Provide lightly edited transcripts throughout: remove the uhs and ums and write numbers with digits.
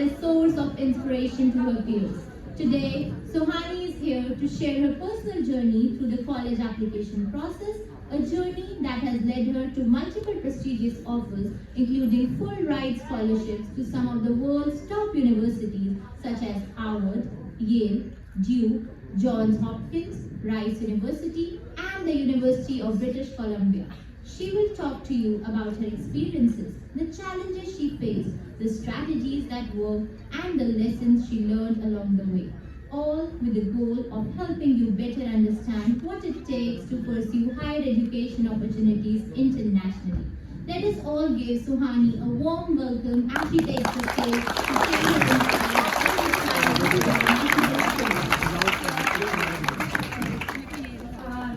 a source of inspiration to her peers. Today, Suhani is here to share her personal journey through the college application process, a journey that has led her to multiple prestigious offers, including full-ride scholarships to some of the world's top universities such as Harvard, Yale, Duke, Johns Hopkins, Rice University, and the University of British Columbia. She will talk to you about her experiences, the challenges she faced, the strategies that worked, and the lessons she learned along the way, all with the goal of helping you better understand what it takes to pursue higher education opportunities internationally. Let us all give Suhani a warm welcome as she takes the stage to share her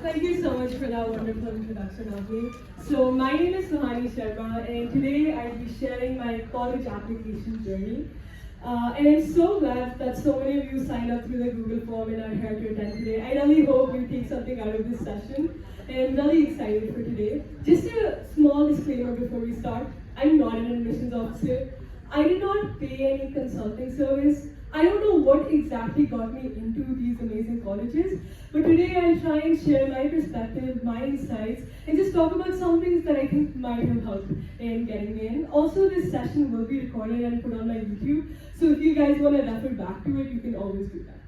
Thank you so much for that wonderful introduction of me. So my name is Suhani Sharma, and today I'll be sharing my college application journey. And I'm so glad that so many of you signed up through the Google form and are here to attend today. I really hope you take something out of this session, and I'm really excited for today. Just a small disclaimer before we start. I'm not an admissions officer. I did not pay any consulting service. I don't know what exactly got me into these amazing colleges, but today I'll try and share my perspective, my insights, and just talk about some things that I think might have helped in getting me in. Also, this session will be recorded and put on my YouTube, so if you guys want to refer back to it, you can always do that.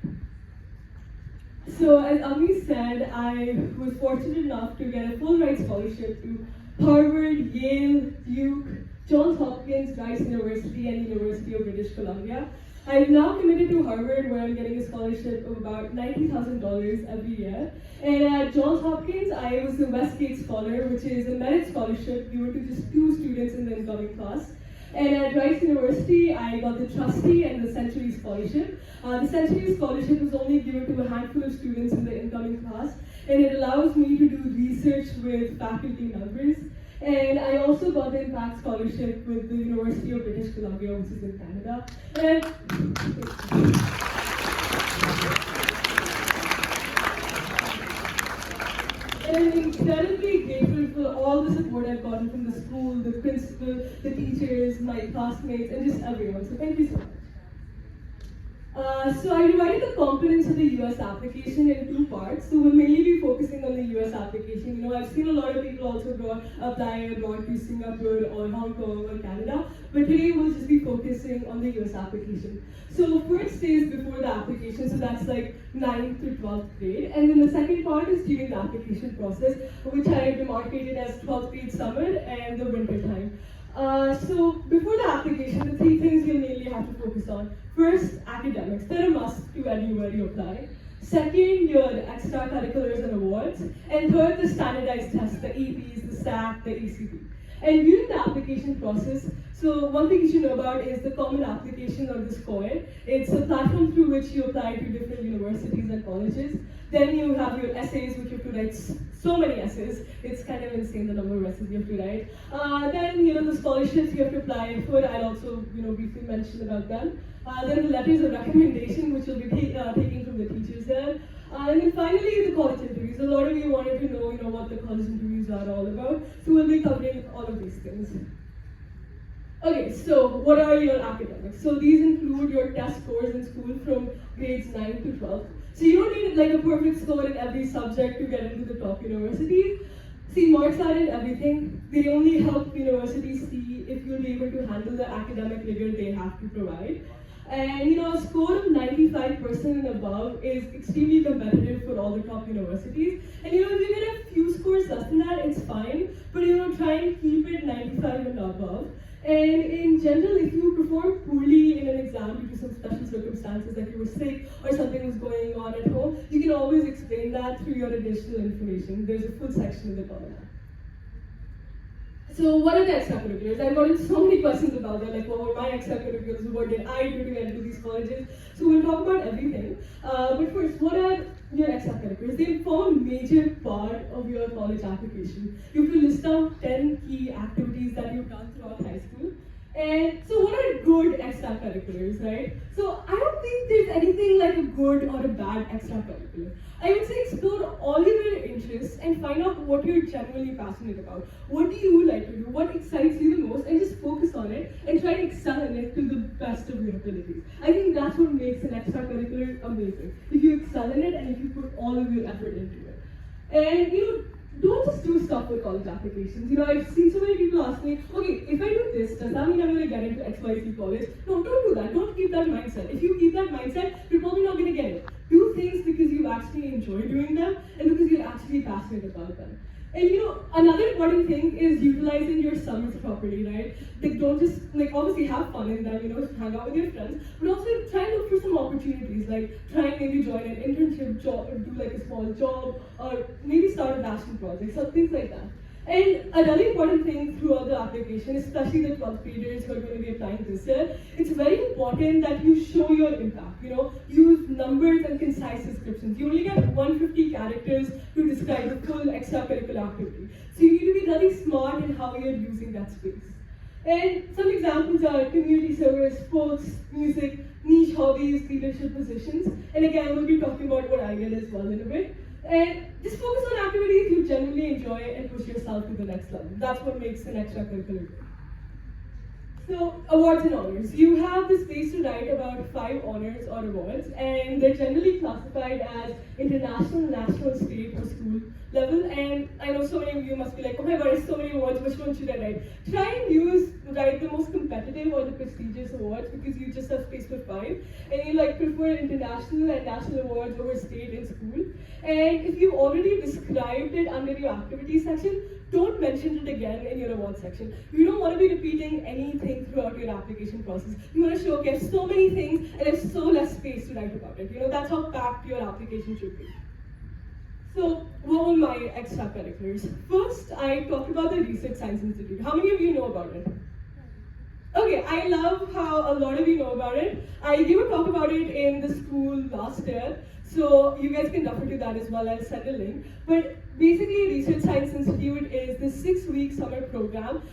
So, as Ami said, I was fortunate enough to get a full-ride scholarship to Harvard, Yale, Duke, Johns Hopkins, Rice University, and University of British Columbia. I'm now committed to Harvard, where I'm getting a scholarship of about $90,000 every year. And at Johns Hopkins, I was the Westgate Scholar, which is a merit scholarship given to just 2 students in the incoming class. And at Rice University, I got the Trustee and the Century Scholarship. The Century Scholarship is only given to a handful of students in the incoming class, and it allows me to do research with faculty members. And I also got the Impact Scholarship with the University of British Columbia, which is in Canada. And I'm incredibly grateful for all the support I've gotten from the school, the principal, the teachers, my classmates, and just everyone. So thank you so much. So I divided the components of the US application in 2 parts. So we'll mainly be focusing on the US application. You know, I've seen a lot of people also apply abroad to Singapore or Hong Kong or Canada, but today we'll just be focusing on the US application. So first stage before the application, so that's like 9th to 12th grade. And then the second part is during the application process, which I demarcated as 12th grade summer and the winter time. So before the application, the 3 things you'll mainly have to focus on. First, academics. They're a must to anywhere you apply. Second, your extracurriculars and awards. And third, the standardized tests, the APs, the SAT, the ACT. And during the application process, so one thing you should know about is the Common Application or the SCORE. It's a platform through which you apply to different universities and colleges. Then you have your essays, which you have to write so many essays. It's kind of insane the number of essays you have to write. Then the scholarships you have to apply for. I'll also briefly mention about them. Then the letters of recommendation, which you'll be taking from the teachers there. And then finally, the college interviews. A lot of you wanted to know, what the college interviews are all about. So we'll be covering all of these things. Okay, so what are your academics? So these include your test scores in school from grades 9 to 12. So you don't need like a perfect score in every subject to get into the top universities. See, marks aren't everything. They only help universities see if you'll be able to handle the academic rigor they have to provide. And a score of 95% and above is extremely competitive for all the top universities. And if you get a few scores less than that, it's fine. But try and keep it 95 and above. And in general, if you perform poorly in an exam due to some special circumstances, like you were sick or something was going on at home, you can always explain that through your additional information. There's a full section in the comment. So what are the extracurriculars? I've gotten so many questions about that, like what were my extracurriculars, what did I do to get into these colleges? So we'll talk about everything. But first, what are your extracurriculars? They form a major part of your college application. You have to list down 10 key activities that you've done throughout high school. And so what are good extracurriculars, right? So I don't think there's anything like a good or a bad extracurricular. I would say explore all of your interests and find out what you're genuinely passionate about. What do you like to do? What excites you the most? And just focus on it and try to excel in it to the best of your abilities. I think that's what makes an extracurricular amazing. If you excel in it and if you put all of your effort into it. And don't just do stuff for college applications. I've seen so many people ask me, okay, if I do this, does that mean I'm going to get into XYZ college? No, don't do that. Don't keep that mindset. If you keep that mindset, you're probably not going to get it. Do things because you actually enjoy doing them and because you're actually passionate about them. And another important thing is utilizing your summers properly, right? Don't just obviously have fun in them, hang out with your friends, but also try and look for some opportunities, like try and maybe join an internship job or do like a small job or maybe start a passion project, so things like that. And a really important thing throughout the application, especially the 12th graders who are going to be applying this year, it's very important that you show your impact. Use numbers and concise descriptions. You only get 150 characters to describe the full extracurricular activity. So you need to be really smart in how you're using that space. And some examples are community service, sports, music, niche hobbies, leadership positions. And again, we'll be talking about what I did as well in a bit. And just focus on activities you genuinely enjoy and push yourself to the next level. That's what makes an extracurricular good. So, awards and honors. You have the space to write about 5 honors or awards, and they're generally classified as international, national, state, or school level. And I know so many of you must be like, oh my god, there's so many awards, which one should I write? Try and write the most competitive or the prestigious awards because you just have space for 5. And you prefer international and national awards over state and school. And if you've already described it under your activity section, don't mention it again in your award section. You don't want to be repeating anything throughout your application process. You want to show, okay, I have so many things and I have so less space to write about it. That's how packed your application should be. So, what were my extracurriculars? First, I talked about the Research Science Institute. How many of you know about it? Okay, I love how a lot of you know about it. I gave a talk about it in the school last year, so you guys can refer to that as well. I'll send a link. But basically, Research Science Institute is the 6-week summer program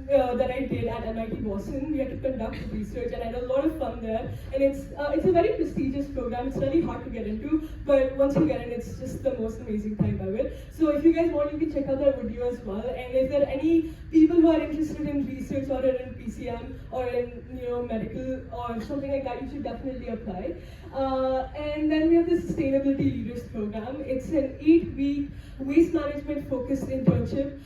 that I did at MIT Boston. We had to conduct research, and I had a lot of fun there. And it's a very prestigious program. It's really hard to get into, but once you get in, it's just the most amazing time ever. So if you guys want, you can check out that video as well. And if there are any people who are interested in research or in PCM or in medical or something like that, you should definitely apply. And then we have the Sustainability Leaders Program. It's an 8-week waste management focused internship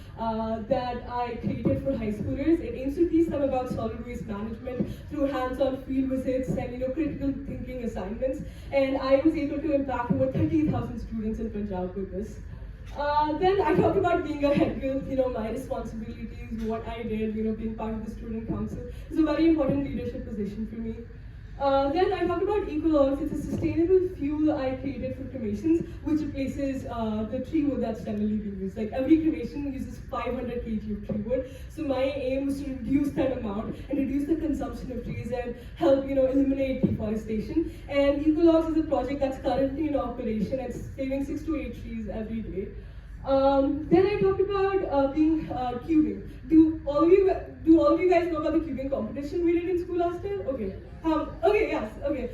that I created for high schoolers. It aims to teach them about solid waste management through hands-on field visits and critical thinking assignments. And I was able to impact over 30,000 students in Punjab with this. Then I talked about being a head girl, my responsibilities, what I did, being part of the student council. It's a very important leadership position for me. Then I talked about Ecolog. It's a sustainable fuel I created for cremations, which replaces the tree wood that's generally being used. Like every cremation uses 500 kg of tree wood. So my aim was to reduce that amount and reduce the consumption of trees and help, eliminate deforestation. And Ecolog is a project that's currently in operation. It's saving 6 to 8 trees every day. Then I talked about being cubing. Do all of you guys know about the cubing competition we did in school last year? Okay. Okay, yes, okay.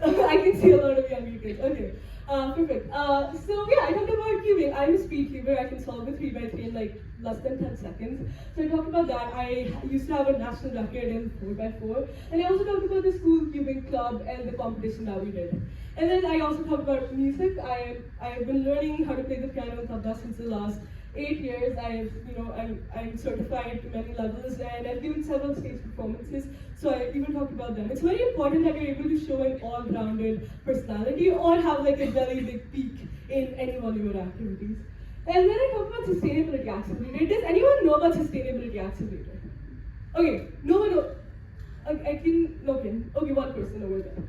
I can see a lot of young kids. Okay, perfect. So yeah, I talked about cubing. I'm a speed cuber. I can solve a 3x3 in less than 10 seconds. So I talked about that. I used to have a national record in 4x4. And I also talked about the school cubing club and the competition that we did. And then I also talked about music. I've been learning how to play the piano and tabla since the last 8 years. I'm certified to many levels, and I've given several stage performances. So I even talked about them. It's very important that you're able to show an all-rounded personality or have a very big peak in any one of your activities. And then I talked about Sustainability Accelerator. Does anyone know about Sustainability Accelerator? Okay, no one knows. Okay, one person over there.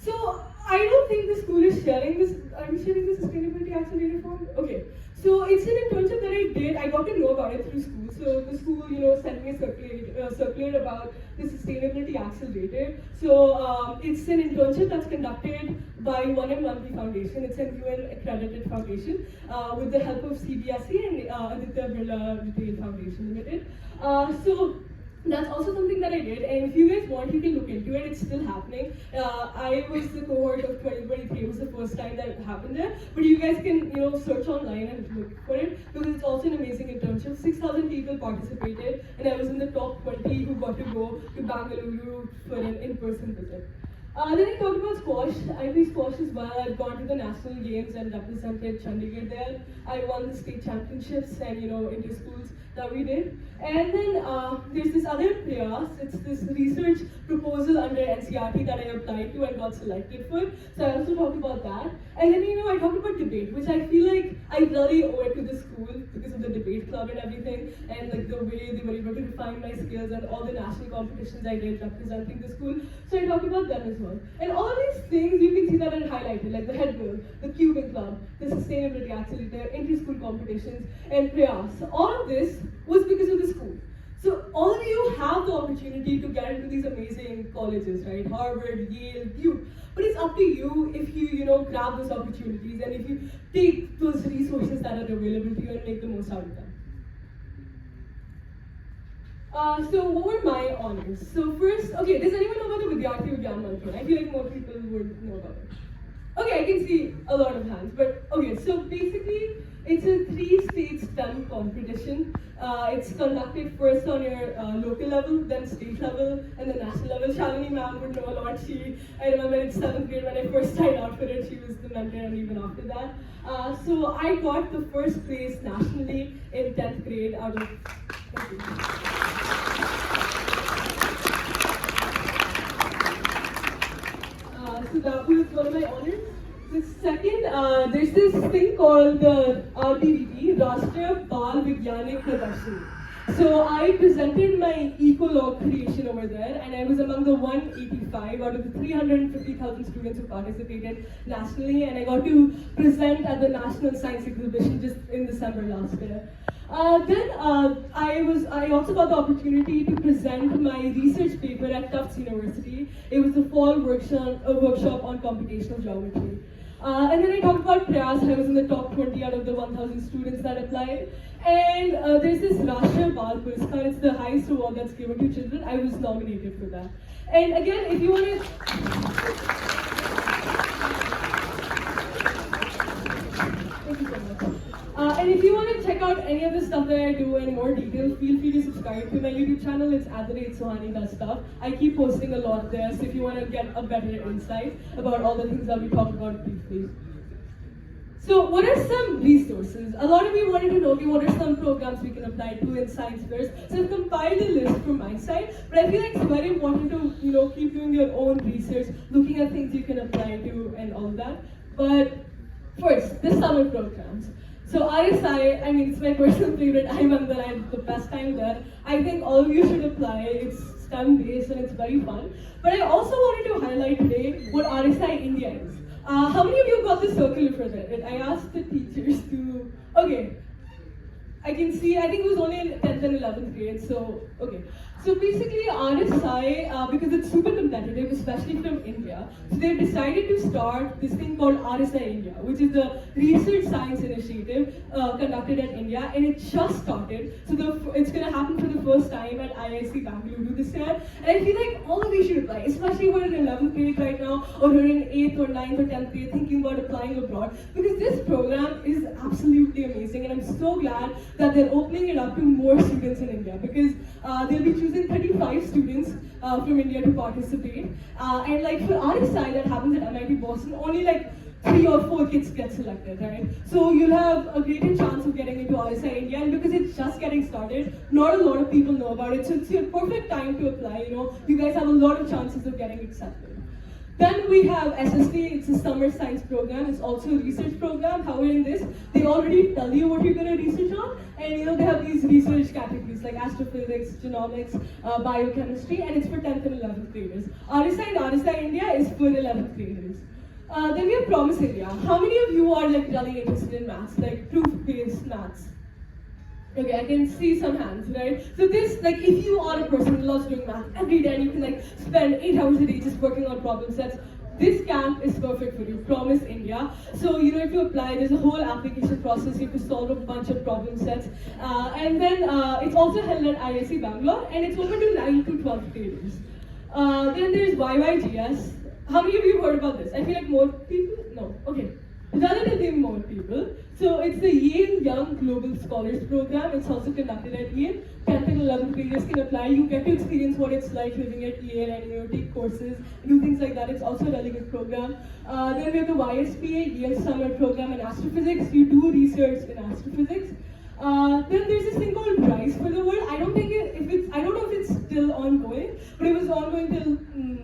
So I don't think the school is sharing this. Are you sharing the Sustainability Accelerator form? Okay. So it's an internship that I did. I got to know about it through school. So the school, sent me a circular about the Sustainability Accelerator. So it's an internship that's conducted by 1M1P Foundation. It's an UN accredited foundation with the help of CBSE and Aditya Birla Retail Foundation Limited. So That's also something that I did, and if you guys want, you can look into it. It's still happening. I was the cohort of 2023. It was the first time that it happened there. But you guys can, search online and look for it because it's also an amazing internship. 6,000 people participated, and I was in the top 20 who got to go to Bangalore for an in-person visit. Then I talked about squash. I play squash as well. I've gone to the national games and represented Chandigarh there. I won the state championships and inter-schools that we did. And then there's this other prayas. It's this research proposal under NCRT that I applied to and got selected for. So I also talked about that. And then I talked about debate, which I feel like I really owe it to the school because of the debate club and everything, and like the way they were able to refine my skills and all the national competitions I did representing the school. So I talked about them as well. And all of these things you can see that are highlighted, like the head girl, the Cuban club, the sustainability accelerator, inter-school competitions, and prayas. All of this was because of the school. So all of you have the opportunity to get into these amazing colleges, right? Harvard, Yale, Duke. But it's up to you if you, grab those opportunities and if you take those resources that are available to you and make the most out of them. So what were my honors? So first, okay, does anyone know about the Vidyarthi Vigyan Mantra? I feel like more people would know about it. Okay, I can see a lot of hands, but okay, so basically, it's a 3-stage STEM competition. It's conducted first on your local level, then state level, and then national level. Shalini ma'am would know a lot. I remember in 7th grade when I first tried out for it, she was the mentor, and even after that. So I got the first place nationally in 10th grade out of, thank you. So that was one of my honors. The second, there's this thing called the RBVP, Rashtriya Bal Vigyanik Pradarshani. So I presented my eco-log creation over there, and I was among the 185 out of the 350,000 students who participated nationally, and I got to present at the National Science Exhibition just in December last year. Then I also got the opportunity to present my research paper at Tufts University. It was a fall workshop on computational geometry. And then I talked about prayas. I was in the top 20 out of the 1,000 students that applied. And there's this Rashtriya Bal Puraskar. It's the highest award that's given to children. I was nominated for that. And again, if you want to... Thank you so much. And if you want to check out any of the stuff that I do in more detail, feel free to subscribe to my YouTube channel. It's @Suhani does stuff. I keep posting a lot there, so if you want to get a better insight about all the things that we talked about briefly. So what are some resources? A lot of you wanted to know, okay, what are some programs we can apply to in science fairs? So I've compiled a list from my side, but I feel like it's very important to keep doing your own research, looking at things you can apply to and all that. But first, the summer programs. So RSI, I mean, it's my personal favorite. I remember I had the best time there. I think all of you should apply. It's STEM-based and it's very fun. But I also wanted to highlight today what RSI India is. How many of you got the circular for that? I asked the teachers to, okay. I can see, I think it was only in 10th and 11th grade, so, okay. So basically RSI, because it's super competitive, especially from India, so they've decided to start this thing called RSI India, which is the research science initiative conducted in India, and it just started. So it's going to happen for the first time at IIC Bangalore this year, and I feel like all of you should apply, especially who are in 11th grade right now, or who are in 8th or 9th or 10th grade thinking about applying abroad, because this program is absolutely amazing, and I'm so glad that they're opening it up to more students in India, because they'll be choosing 35 students from India to participate. And like for RSI that happens at MIT Boston, only like 3 or 4 kids get selected, right? So you'll have a greater chance of getting into RSI India, and because it's just getting started, not a lot of people know about it, so it's your perfect time to apply, you guys have a lot of chances of getting accepted. Then we have SST, it's a summer science program, it's also a research program. However, in this, they already tell you what you're going to research on, and they have these research categories like astrophysics, genomics, biochemistry, and it's for 10th and 11th graders. RSI and RSI India is for 11th graders. Then we have Promise India. How many of you are like really interested in maths, like proof-based maths? Okay, I can see some hands, right? So this, like, if you are a person who loves doing math every day and you can like spend 8 hours a day just working on problem sets, this camp is perfect for you, Promise India. So, if you apply, there's a whole application process. You have to solve a bunch of problem sets. And then it's also held at IIC Bangalore, and it's open to 9 to 12th graders. Then there's YYGS. How many of you heard about this? I feel like more people? No. Okay. Relatively more people. So it's the Yale Young Global Scholars Program. It's also conducted at Yale. 10th and 11th graders can apply. You get to experience what it's like living at Yale and take courses, do things like that. It's also a really good program. Then we have the YSPA, Yale Summer Program in Astrophysics. You do research in astrophysics. Then there's this thing called Rise for the World. I don't know if it's still ongoing, but it was ongoing till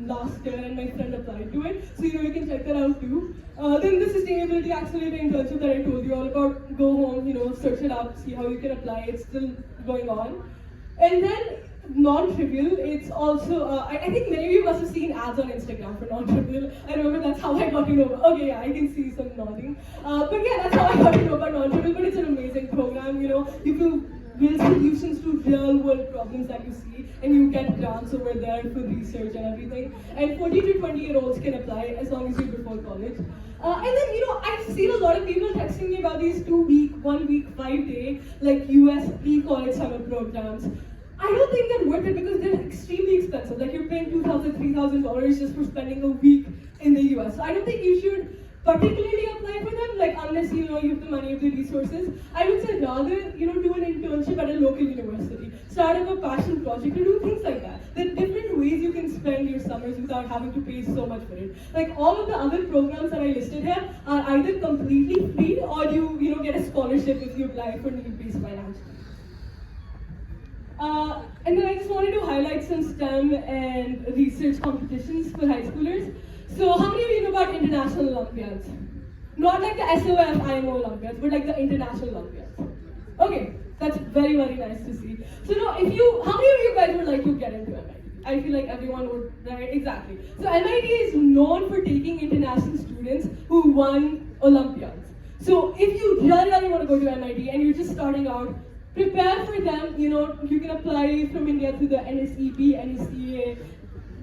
last year, and my friend applied to it. So you can check that out too. Then the Sustainability Accelerator internship that I told you all about. Go home, search it up, see how you can apply. It's still going on. And then non-trivial, it's also, I think many of you must have seen ads on Instagram for non-trivial. I remember that's how I got to know. Okay, yeah, I can see some nodding. But yeah, that's how I got to know about non-trivial, but it's an amazing program, you can build solutions to real world problems that you see, and you get grants over there for research and everything. And 14 to 20-year-olds can apply as long as you're before college. And then, I've seen a lot of people texting me about these 2-week, 1-week, 5-day, like US pre-college summer programs. I don't think they're worth it because they're extremely expensive. Like you're paying $2,000, $3,000 just for spending a week in the US. So I don't think you should particularly apply for them, like unless you have the money or the resources. I would say rather, do an internship at a local university. Start up a passion project and do things like that. There are different ways you can spend your summers without having to pay so much for it. Like all of the other programs that I listed here are either completely free or you get a scholarship if you apply for need-based finance. And then I just wanted to highlight some STEM and research competitions for high schoolers. So how many of you know about international Olympiads? Not like the SOF IMO Olympiads, but like the international Olympiads. Okay, that's very, very nice to see. So how many of you guys would like to get into MIT? I feel like everyone would, right? Exactly. So MIT is known for taking international students who won Olympiads. So if you really, really want to go to MIT and you're just starting out, prepare for them. You can apply from India through the NSEP, NSCA,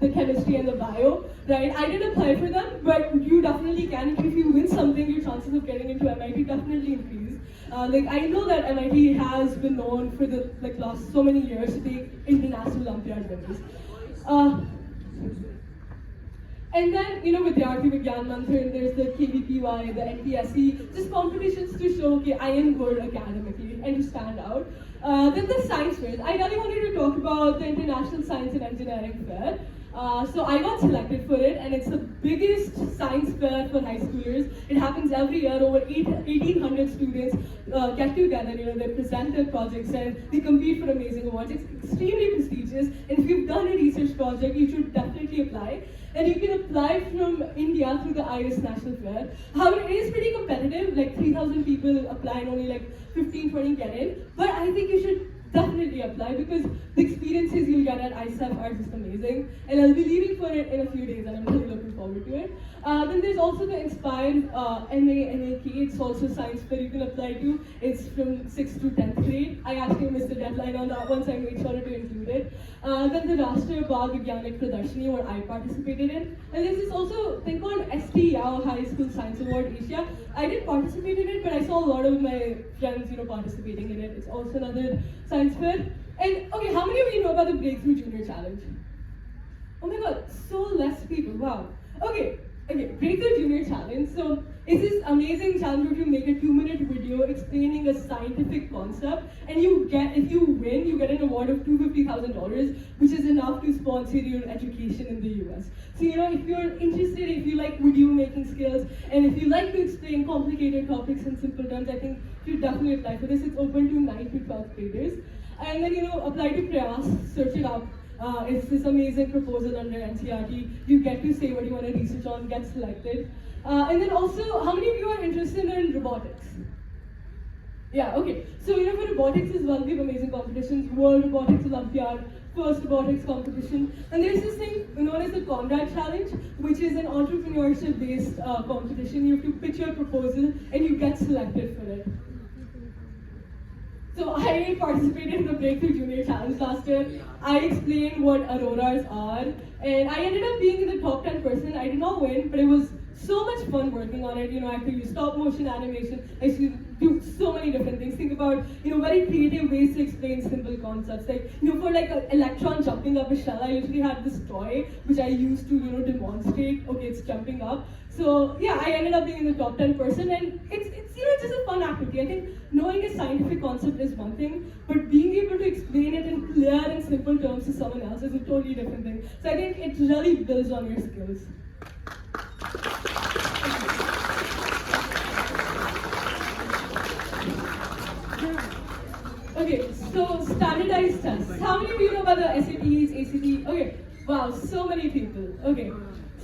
the chemistry and the bio, right? I didn't apply for them, but you definitely can. If you win something, your chances of getting into MIT definitely increase. I know that MIT has been known for the last so many years to take international Olympiad winners. And then, Vidyarthi Vigyan Manthan, there's the KVPY, the NPSC, just competitions to show, okay, I am good academically and to stand out. Then the science fairs. I really wanted to talk about the International Science and Engineering Fair. So I got selected for it, and it's the biggest science fair for high schoolers. It happens every year. Over 1,800 students get together. They present their projects and they compete for amazing awards. It's extremely prestigious. And if you've done a research project, you should definitely apply. And you can apply from India through the IRIS National Fair. However, it is pretty competitive. 3,000 people apply and only 15, 20 get in. But I think you should definitely apply because the experiences you'll get at ISEF are just amazing. And I'll be leaving for it in a few days, and I'm really looking forward to it. Then there's also the Inspired NAK. It's also science fair you can apply to. It's from 6th to 10th grade. I actually missed the deadline on that one, so I made sure to include it. Then the Rashtriya Bal Vigyanik Pradarshini, where I participated in. And there's this also thing called ST Yao High School Science Award Asia. I didn't participate in it, but I saw a lot of my friends, participating in it. It's also another science fair. And okay, how many of you know about the Breakthrough Junior Challenge? Oh my god, so less people, wow. Okay, Breakthrough Junior Challenge. So it's this amazing challenge where you make a 2-minute video explaining a scientific concept, and if you win, you get an award of $250,000, which is enough to sponsor your education in the US. So if you're interested, if you like video making skills, and if you like to explain complicated topics in simple terms, I think you should definitely apply for this. It's open to 9 to 12th graders. And then apply to Prayas, search it up. It's this amazing proposal under NCRT. You get to say what you want to research on, get selected. And then also, how many of you are interested in robotics? Yeah, okay. So for robotics as well, we have amazing competitions. World Robotics Olympiad, first robotics competition. And there's this thing known as the Conrad Challenge, which is an entrepreneurship-based competition. You have to pitch your proposal and you get selected for it. So I participated in the Breakthrough Junior Challenge last year. I explained what auroras are, and I ended up being in the top 10%. I did not no win, but it was so much fun working on it. I had to use stop motion animation. I used to do so many different things. Think about, very creative ways to explain simple concepts. Like, for like an electron jumping up a shell, I literally had this toy which I used to, demonstrate, okay, it's jumping up. So yeah, I ended up being in the top 10%, and it's just a fun activity. I think knowing a scientific concept is one thing, but being able to explain it in clear and simple terms to someone else is a totally different thing. So I think it really builds on your skills. Okay, so standardized tests. How many of you know about the SATs, ACT? Okay, wow, so many people. Okay,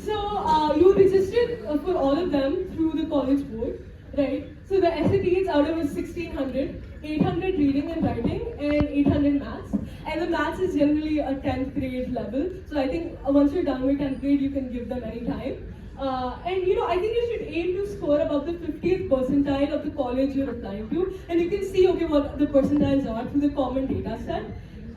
so you registered for all of them through the college board, right? So the SATs out of 1600, 800 reading and writing, and 800 maths. And the maths is generally a 10th grade level. So I think once you're done with 10th grade, you can give them any time. I think you should aim to score above the 50th percentile of the college you're applying to, and you can see, okay, what the percentiles are through the common data set.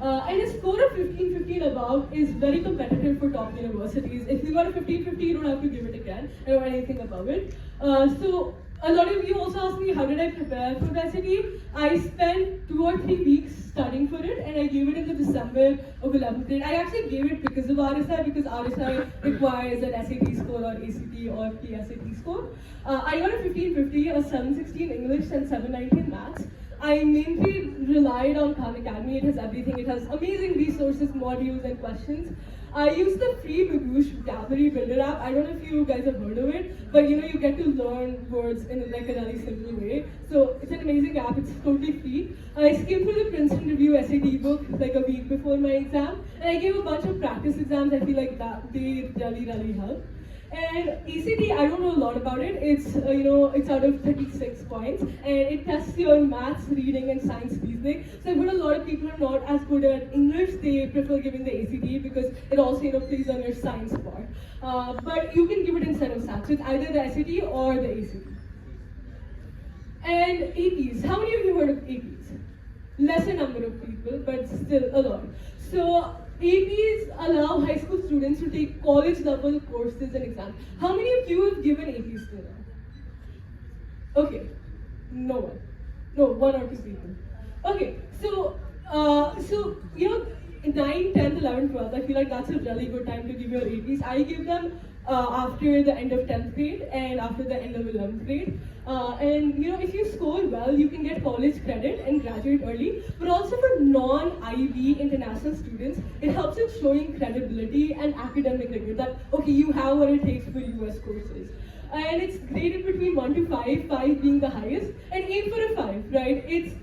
And a score of 1550 and above is very competitive for top universities. If you got a 1550, you don't have to give it again. I don't know anything above it. So a lot of you also asked me, how did I prepare for the SAT? I spent 2 or 3 weeks studying for it, and I gave it in the December of 11th grade. I actually gave it because of RSI, because RSI requires an SAT score or ACT or PSAT score. I got a 1550, a 716 English, and 719 maths. I mainly relied on Khan Academy. It has everything. It has amazing resources, modules, and questions. I use the free Magoosh vocabulary builder app. I don't know if you guys have heard of it, but you get to learn words in like a really simple way. So it's an amazing app. It's totally free. I skimmed through the Princeton Review SAT book like a week before my exam, and I gave a bunch of practice exams. I feel like that they really help. And ACT, I don't know a lot about it. It's it's out of 36 points, and it tests your maths, reading, and science reasoning. So I've heard a lot of people are not as good at English. They prefer giving the ACT because it also plays on your science part. But you can give it instead of SAT. So it's either the SAT or the ACT. And APs. How many of you heard of APs? Lesser number of people, but still a lot. So APs allow high school students to take college level courses and exams. How many of you have given APs till now? Okay, no one. No, 1 or 2 people. Okay, so 9, 10th, 11th, 12th, I feel like that's a really good time to give your APs. I give them after the end of 10th grade and after the end of 11th grade. If you score well, you can get college credit and graduate early. But also for non-IB international students, it helps in showing credibility and academic rigor that, okay, you have what it takes for US courses. And it's graded between 1 to 5, 5 being the highest, and aim for a 5, right?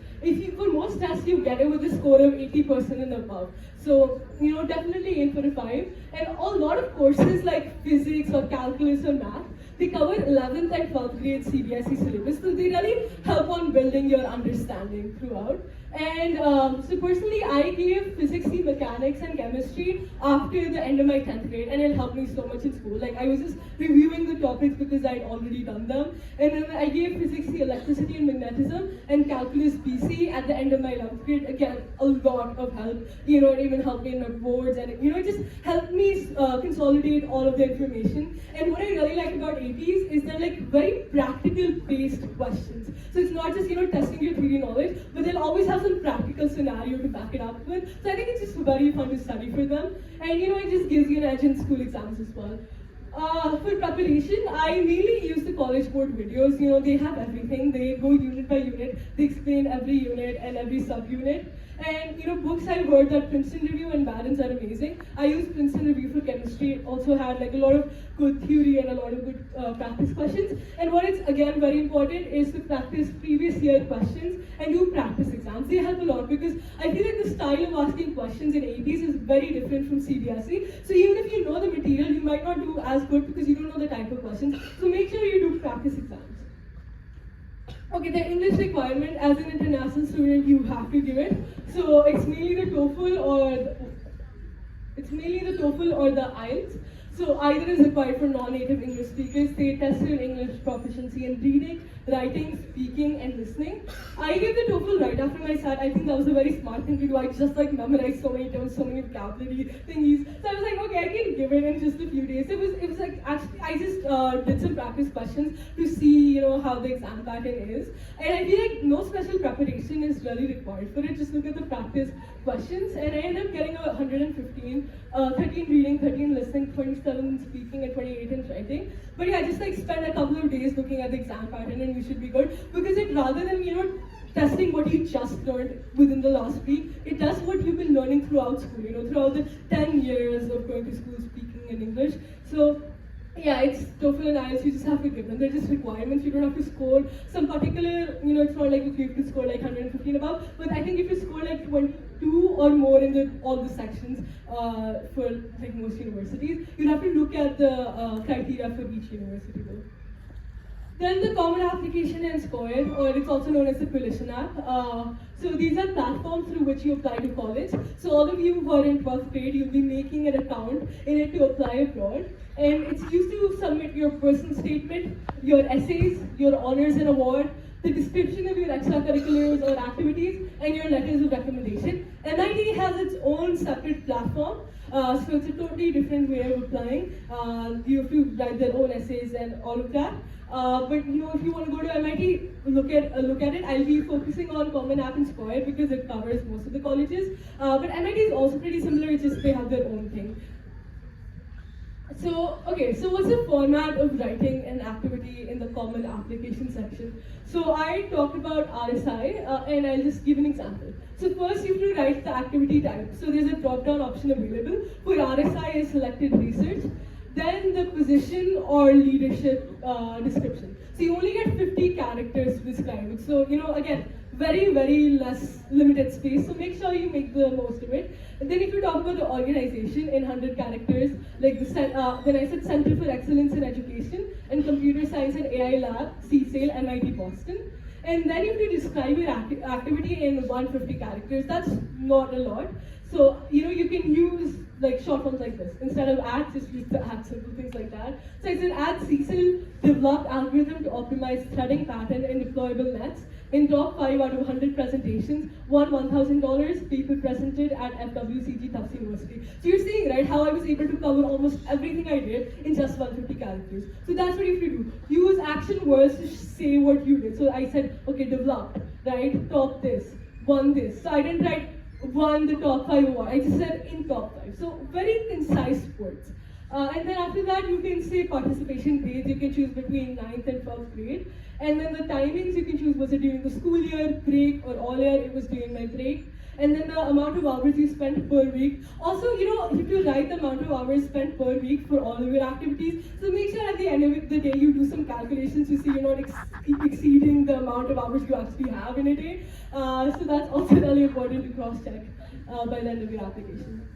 For most tests, you get it with a score of 80% and above. So, definitely aim for a 5. And a lot of courses like physics or calculus or math, they cover 11th and 12th grade CBSE syllabus. So they really help on building your understanding throughout. And so personally, I gave physics, mechanics, and chemistry after the end of my 10th grade, and it helped me so much in school. Like I was just reviewing the topics because I'd already done them. And then I gave physics, electricity, and magnetism, and calculus BC at the end of my 11th grade. Again, a lot of help. It even helped me in my boards, and it just helped me consolidate all of the information. And what I really like about APs is they're like very practical-based questions. So it's not just testing your theory knowledge, but they'll always have some practical scenario to back it up with. So I think it's just very fun to study for them, and it just gives you an edge in school exams as well. For preparation, I mainly use the college board videos. They have everything. They go unit by unit. They explain every unit and every subunit. And books I've heard that Princeton Review and Barron's are amazing. I use Princeton Review for chemistry. It also had a lot of good theory and a lot of good practice questions. And what is again very important is to practice previous year questions and do practice exams. They help a lot because I feel like the style of asking questions in APs is very different from CBSE. So even if you know the material, you might not do as good because you don't know the type of questions. So make sure you do practice exams. Okay, the English requirement as an international student, you have to give it. So it's mainly the TOEFL or the IELTS. So either is required for non-native English speakers. They test your English proficiency in reading, writing, speaking, and listening. I gave the TOEFL right after my SAT. I think that was a very smart thing to do. I just like memorized so many terms, so many vocabulary thingies. So I was like, okay, I can give it in just a few days. It was like actually I just did some practice questions to see how the exam pattern is. And I feel like no special preparation is really required for it. Just look at the practice questions, and I ended up getting 115, 13 reading, 13 listening, 27 speaking, and 28 in writing. But yeah, just like spend a couple of days looking at the exam pattern, and you should be good, because it rather than testing what you just learned within the last week, it does what you've been learning throughout school, throughout the 10 years of going to school speaking in English. So yeah, it's TOEFL and IELTS, you just have to give them. They're just requirements. You don't have to score some particular, it's not like you have to score like 115 above, but I think if you score like 22 or more in all the sections for like most universities, you have to look at the criteria for each university though. Then the Common Application and Score, or it's also known as the Coalition app. So these are platforms through which you apply to college. So all of you who are in 12th grade, you'll be making an account in it to apply abroad. And it's used to submit your personal statement, your essays, your honors and award, the description of your extracurriculars or activities, and your letters of recommendation. MIT has its own separate platform. So it's a totally different way of applying. You have to write their own essays and all of that. But if you want to go to MIT, look at it. I'll be focusing on Common App and Square because it covers most of the colleges. But MIT is also pretty similar. It's just they have their own thing. So what's the format of writing an activity in the Common Application section? So I talked about RSI, and I'll just give an example. So first you have to write the activity type. So there's a drop-down option available. For RSI is selected research. Then the position or leadership description. So you only get 50 characters to describe it. So, again, very, very limited space. So make sure you make the most of it. And then if you talk about the organization in 100 characters, like then I said Center for Excellence in Education and Computer Science and AI Lab, CSAIL, MIT Boston. And then you have to describe your activity in 150 characters. That's not a lot. So, you can use like short forms like this. Instead of at, just use the at symbol, things like that. So it's an at CSAIL developed algorithm to optimize threading pattern in deployable nets. In top 5 out of 100 presentations, won $1,000, paper presented at FWCG Tufts University. So you're seeing, right, how I was able to cover almost everything I did in just 150 characters. So that's what you have to do. Use action words to say what you did. So I said, okay, developed, right, top this, won this. So I didn't write won the top 5 award. I just said in top 5. So very concise words. And then after that, you can say participation grades. You can choose between 9th and 12th grade. And then the timings you can choose, was it during the school year, break, or all year? It was during my break. And then the amount of hours you spent per week. Also, you have to write the amount of hours spent per week for all of your activities. So make sure at the end of the day you do some calculations to see you're not exceeding the amount of hours you actually have in a day. So that's also really important to cross-check by the end of your application.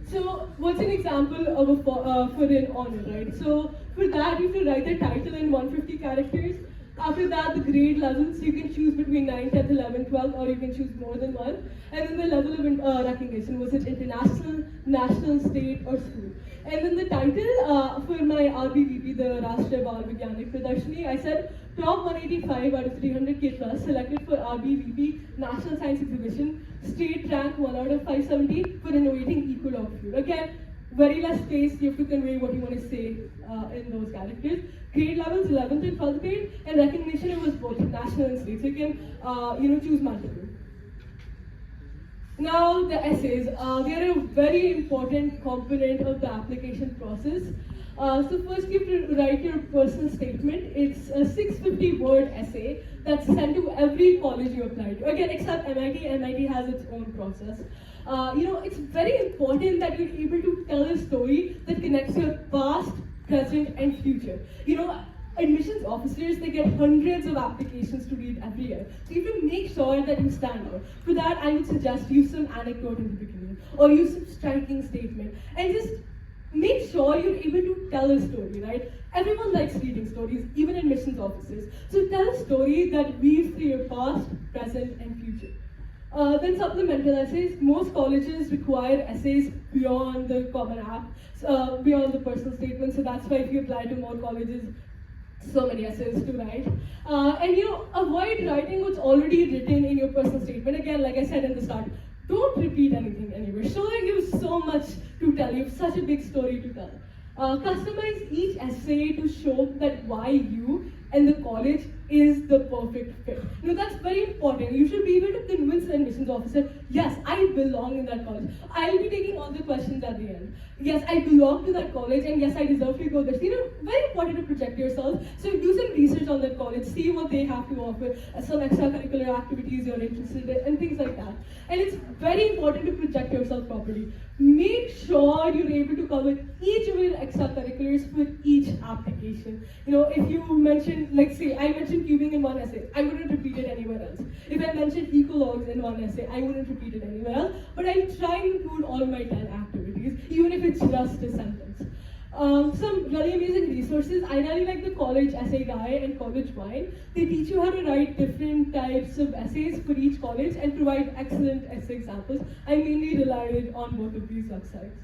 So what's an example of for an honor, right? So for that, you have to write the title in 150 characters. After that, the grade levels, you can choose between 9, 10th, 11, 12, or you can choose more than one. And then the level of recognition, was it international, national, state, or school? And then the title for my RBVP, the Rashtriya Bal Vigyanik Pradarshini, I said top 185 out of 300K plus, selected for RBVP, National Science Exhibition, state rank 1 out of 570 for innovating equal opportunity. Again, very less space, you have to convey what you want to say in those characters. Grade levels, 11th and 12th grade, and recognition, it was both national and state. So you can, choose multiple. Now the essays, they are a very important component of the application process. So first you have to write your personal statement. It's a 650-word essay that's sent to every college you apply to. Again, except MIT. MIT has its own process. It's very important that you're able to tell a story that connects your past, present, and future. Admissions officers, they get hundreds of applications to read every year. So you have to make sure that you stand out. For that, I would suggest use some anecdote in the beginning, or use some striking statement, and just make sure you're able to tell a story, right? Everyone likes reading stories, even admissions officers. So tell a story that weaves through your past, present, and future. Then supplemental essays. Most colleges require essays beyond the Common App, beyond the personal statement. So that's why if you apply to more colleges, so many essays to write. And avoid writing what's already written in your personal statement. Again, like I said in the start, don't repeat anything anywhere. Show that you have so much to tell. You have such a big story to tell. Customize each essay to show that why you and the college is the perfect fit. That's very important. You should be able to convince the admissions officer, yes, I belong in that college. I'll be taking all the questions at the end. Yes, I belong to that college, and yes, I deserve to go there. Very important to project yourself. So do some research on that college, see what they have to offer, some extracurricular activities you're interested in, and things like that. And it's very important to project yourself properly. Make sure you're able to cover each of your extracurriculars for each application. If you mentioned, like say, I mentioned cubing in one essay, I wouldn't repeat it anywhere else. If I mentioned ecologues in one essay, I wouldn't repeat it anywhere else. But I try to include all of my 10 activities, even if it's just a sentence. Some really amazing resources. I really like the College Essay Guide and College Wine. They teach you how to write different types of essays for each college and provide excellent essay examples. I mainly relied on both of these websites.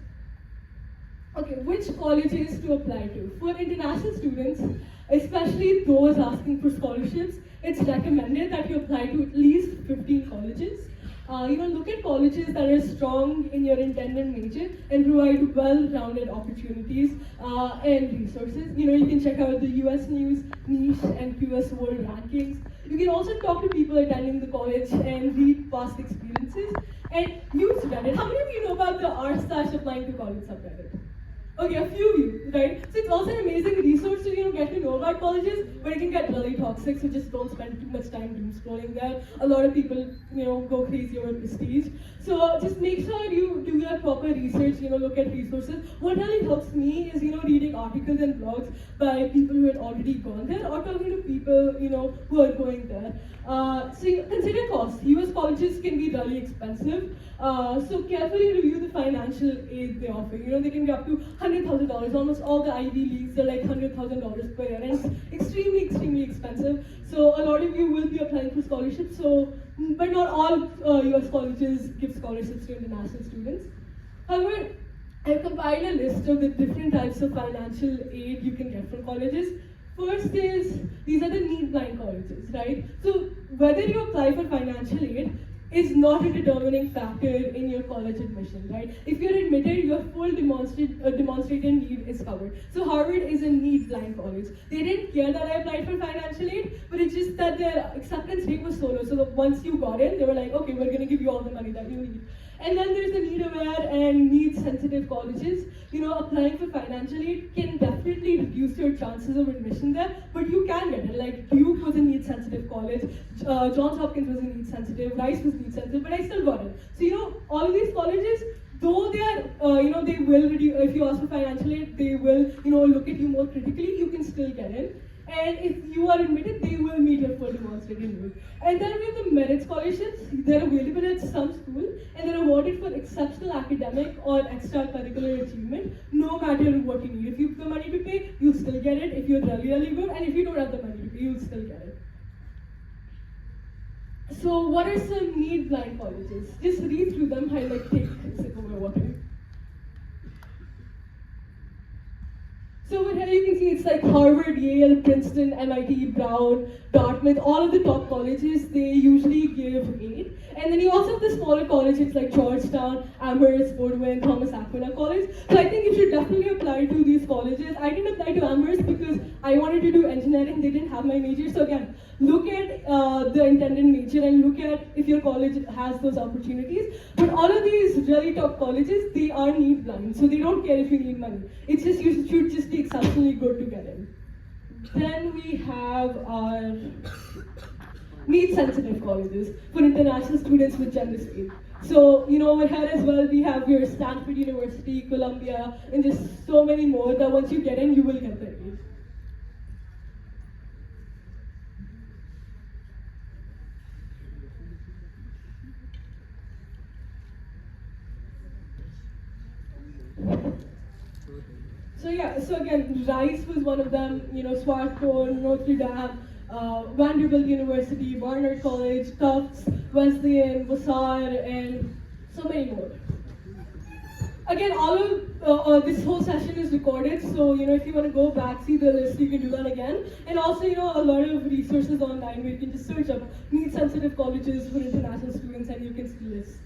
Okay, which colleges to apply to? For international students, especially those asking for scholarships, it's recommended that you apply to at least 15 colleges. Look at colleges that are strong in your intended major and provide well-rounded opportunities and resources. You can check out the US News, Niche, and QS World Rankings. You can also talk to people attending the college and read past experiences. And use Reddit. How many of you know about the r/ applying to college subreddit? Okay, a few of you, right? So it's also an amazing resource to get to know about colleges, but it can get really toxic, so just don't spend too much time doom scrolling there. A lot of people, go crazy over prestige. So just make sure you do your proper research, look at resources. What really helps me is, reading articles and blogs by people who had already gone there or talking to people, who are going there. Consider cost. US colleges can be really expensive. So carefully review the financial aid they offer. They can be up to $100,000. Almost all the Ivy Leagues are like $100,000 per year, and it's extremely, extremely expensive. So a lot of you will be applying for scholarships. But not all US colleges give scholarships to international students. However, I've compiled a list of the different types of financial aid you can get from colleges. First is, these are the need-blind colleges, right? So whether you apply for financial aid is not a determining factor in your college admission, right? If you're admitted, your full demonstrated need is covered. So Harvard is a need-blind college. They didn't care that I applied for financial aid, but it's just that their acceptance rate was so low. So that once you got in, they were like, okay, we're gonna give you all the money that you need. And then there's the need-aware and need-sensitive colleges. Applying for financial aid can definitely reduce your chances of admission there, but you can get it. Like Duke was a need-sensitive college, Johns Hopkins was a need-sensitive, Rice was need-sensitive, but I still got it. So all of these colleges, though they are, they will reduce, if you ask for financial aid, they will, look at you more critically. You can still get in. And if you are admitted, they will meet your full demonstrated need. And then we have the merit scholarships. They're available at some schools, and they're awarded for exceptional academic or extracurricular achievement, no matter what you need. If you have the money to pay, you'll still get it. If you're really, really good, and if you don't have the money to pay, you'll still get it. So what are some need-blind colleges? Just read through them. I take a sip of my water. So over here you can see it's like Harvard, Yale, Princeton, MIT, Brown, Dartmouth, all of the top colleges, they usually give aid. And then you also have the smaller colleges like Georgetown, Amherst, Bowdoin, Thomas Aquinas College. So I think you should definitely apply to these colleges. I didn't apply to Amherst because I wanted to do engineering, they didn't have my major. So again, look at the intended major and look at if your college has those opportunities. But all of these really top colleges, they are need blind. So they don't care if you need money. It's just you should just be exceptionally good to get in. Then we have our need-sensitive colleges for international students with generous aid. So, over here as well, we have your Stanford University, Columbia, and just so many more that once you get in, you will get the aid. So again, Rice was one of them, Swarthmore, Notre Dame, Vanderbilt University, Barnard College, Tufts, Wesleyan, Vassar, and so many more. Again, all of this whole session is recorded, so if you want to go back, see the list, you can do that again. And also, a lot of resources online where you can just search up need-sensitive colleges for international students, and you can see lists.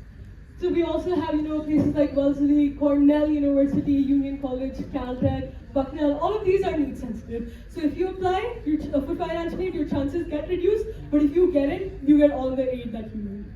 So we also have, places like Wellesley, Cornell University, Union College, Caltech, Bucknell. All of these are need-sensitive. So if you apply for financial aid, your chances get reduced, but if you get it, you get all the aid that you need.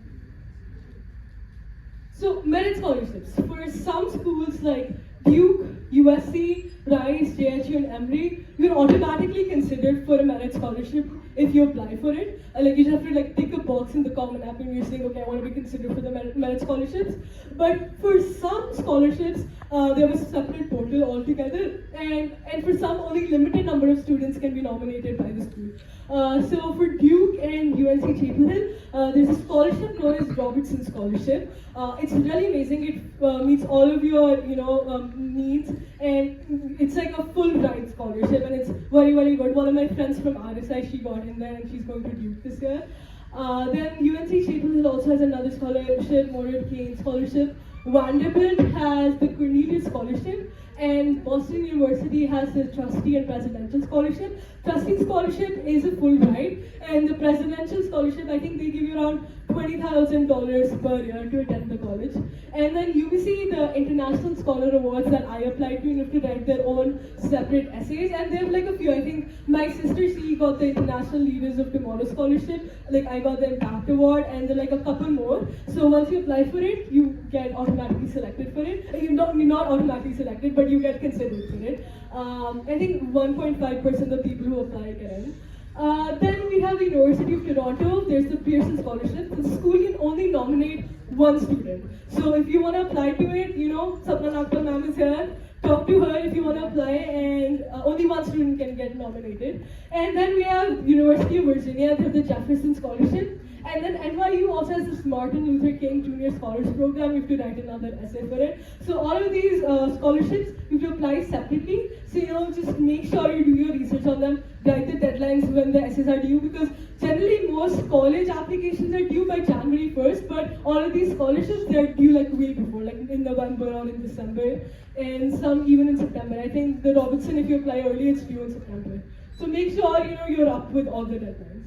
So merit scholarships. For some schools like Duke, USC, Rice, JHU, and Emory, you're automatically considered for a merit scholarship if you apply for it. You just have to tick a box in the Common App and you're saying, okay, I want to be considered for the merit scholarships. But for some scholarships, there was a separate portal altogether, and for some, only limited number of students can be nominated by the school. So for Duke and UNC Chapel Hill, there's a scholarship known as Robertson Scholarship. It's really amazing. It meets all of your needs, and it's like a full ride scholarship, and it's very, very good. One of my friends from RSI, she got in there, and she's going to Duke this year. Then UNC Chapel Hill also has another scholarship, Moorhead Kane Scholarship. Vanderbilt has the Cornelius Scholarship, and Boston University has the Trustee and Presidential Scholarship. Trustee Scholarship is a full ride, and the Presidential Scholarship, I think they give you around $20,000 per year to attend the college. And then UBC, the International Scholar Awards that I applied to, you have to write their own separate essays, and they have a few. I think my sister, she got the International Leaders of Tomorrow Scholarship, I got the Impact Award, and then a couple more. So once you apply for it, you get automatically selected for it. You're not automatically selected, but you get considered for it. I think 1.5% of people who apply get in. Then we have the University of Toronto. There's the Pearson Scholarship. The school can only nominate one student. So if you want to apply to it, Sapna Nakta ma'am is here. Talk to her if you want to apply, and only one student can get nominated. And then we have University of Virginia. They have the Jefferson Scholarship. And then NYU also has this Martin Luther King Jr. Scholars Program. You have to write another essay for it. So all of these scholarships, you have to apply separately. So just make sure you do your research on them. Write the deadlines when the essays are due, because generally most college applications are due by January 1st, but all of these scholarships, they're due way before, in November or in December, and some even in September. I think the Robertson, if you apply early, it's due in September. So make sure you're up with all the deadlines.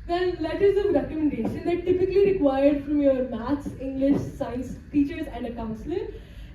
Then letters of recommendation, they're typically required from your maths, English, science teachers, and a counselor.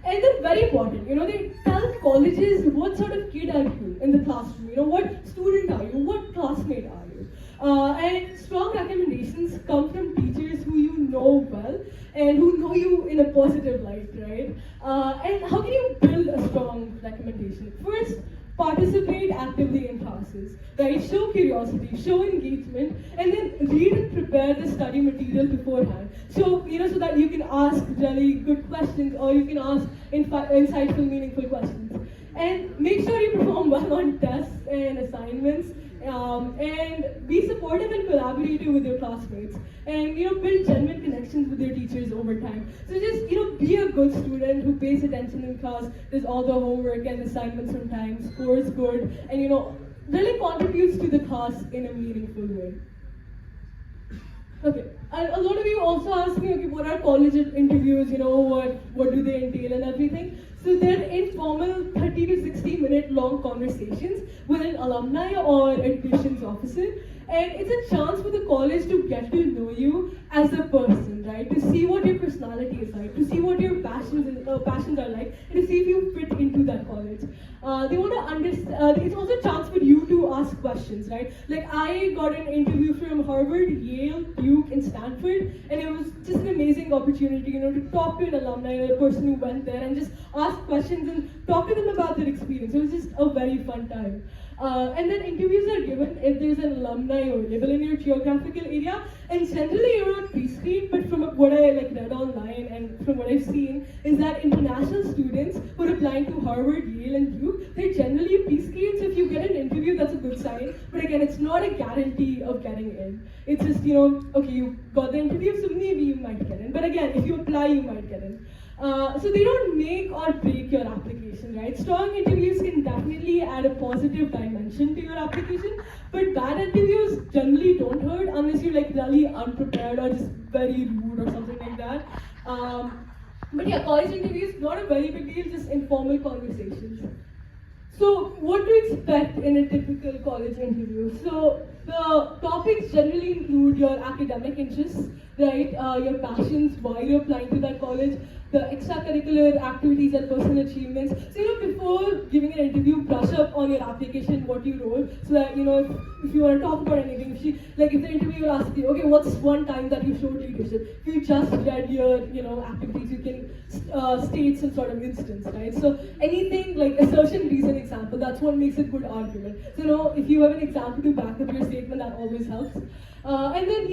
And they're very important. They tell colleges what sort of kid are you in the classroom. What student are you? What classmate are you? And strong recommendations come from teachers who you know well and who know you in a positive light, right? And how can you build a strong recommendation? First, participate actively in classes, right? Show curiosity, show engagement, and then read and prepare the study material beforehand. So, so that you can ask really good questions, or you can ask insightful, meaningful questions. And make sure you perform well on tests and assignments, and be supportive and collaborative with your classmates, and build genuine connections with your teachers over time. So just be a good student who pays attention in class, does all the homework and assignments on time, scores good, and really contributes to the class in a meaningful way. Okay, a lot of you also ask me, okay, what are college interviews, what do they entail and everything. So they're informal 30 to 60 minute long conversations with an alumni or admissions officer. And it's a chance for the college to get to know you as a person, right? To see what your personality is like, to see what your passions are like, and to see if you fit into that college. They want to understand. It's also a chance for you to ask questions, right? I got an interview from Harvard, Yale, Duke, and Stanford, and it was just an amazing opportunity, to talk to an alumni or a person who went there and just ask questions and talk to them about their experience. It was just a very fun time. And then interviews are given if there's an alumni available in your geographical area. And generally you're not pre-screened, but from what I read online and from what I've seen is that international students who are applying to Harvard, Yale, and Duke, they're generally pre-screened. So if you get an interview, that's a good sign. But again, it's not a guarantee of getting in. It's just, okay, you got the interview, so maybe you might get in. But again, if you apply, you might get in. So they don't make or break your application, right? Strong interviews can definitely add a positive dimension to your application, but bad interviews generally don't hurt unless you're like really unprepared or just very rude or something like that. But yeah, college interviews, not a very big deal, just informal conversations. So, what to expect in a typical college interview? So, the topics generally include your academic interests, right? Your passions, why you're applying to that college, the extracurricular activities and personal achievements. So, before giving an interview, brush up on your application, what you wrote, so that if you want to talk about anything, if the interviewer asks you, okay, what's one time that you showed leadership? If you just read your activities, you can state some sort of instance, right? So anything like assertion, reason, example, that's what makes a good argument. So if you have an example to back up your statement, that always helps. And then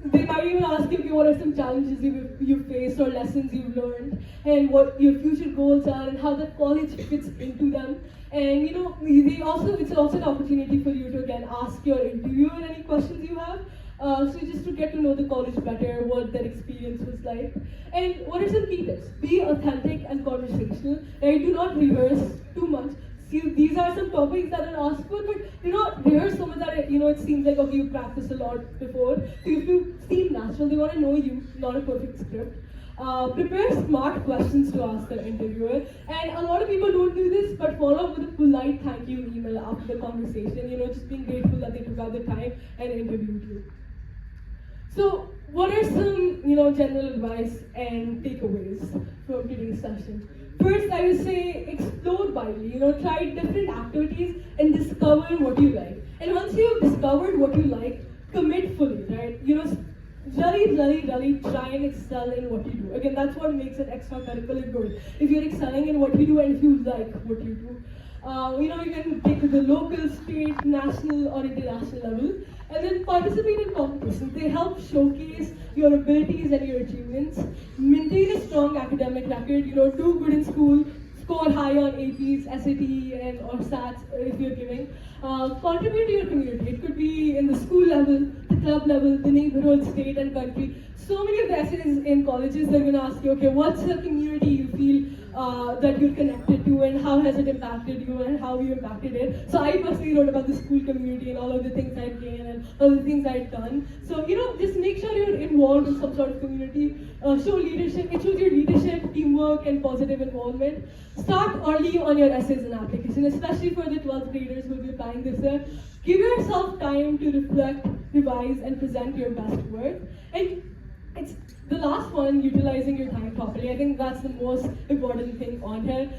they might even ask you, okay, what are some challenges you've faced or lessons you've learned, and what your future goals are, and how that college fits into them. And it's also an opportunity for you to again ask your interviewer any questions you have. So just to get to know the college better, what their experience was like. And what are some key tips? Be authentic and conversational. Right? Do not rehearse too much. See, these are some topics that are asked for, but do not rehearse so much that it seems like, okay, you practiced a lot before. So if you seem natural, they want to know you, not a perfect script. Prepare smart questions to ask the interviewer. And a lot of people don't do this, but follow up with a polite thank you email after the conversation. Just being grateful that they took out the time and interviewed you. So, what are some general advice and takeaways from today's session? First, I would say explore widely. Try different activities and discover what you like. And once you've discovered what you like, commit fully, right? Really try and excel in what you do. Again, that's what makes it extracurricular good. If you're excelling in what you do and if you like what you do. You can take to the local, state, national, or international level. And then participate in competitions. They help showcase your abilities and your achievements. Maintain a strong academic record. Do good in school. Score high on APs, SAT, or SATs if you're giving. Contribute to your community. It could be in the school level, the club level, the neighborhood, state, and country. So many of the essays in colleges, they're going to ask you, okay, what's the community you feel that you're connected to, and how has it impacted you, and how you impacted it. So I personally wrote about the school community and all of the things I've gained and all the things I've done. So just make sure you're involved in some sort of community. Show leadership. It shows your leadership, teamwork, and positive involvement. Start early on your essays and application, especially for the 12th graders who will be applying this year. Give yourself time to reflect, revise, and present your best work. And it's the last one, utilizing your time properly. I think that's the most important thing on here.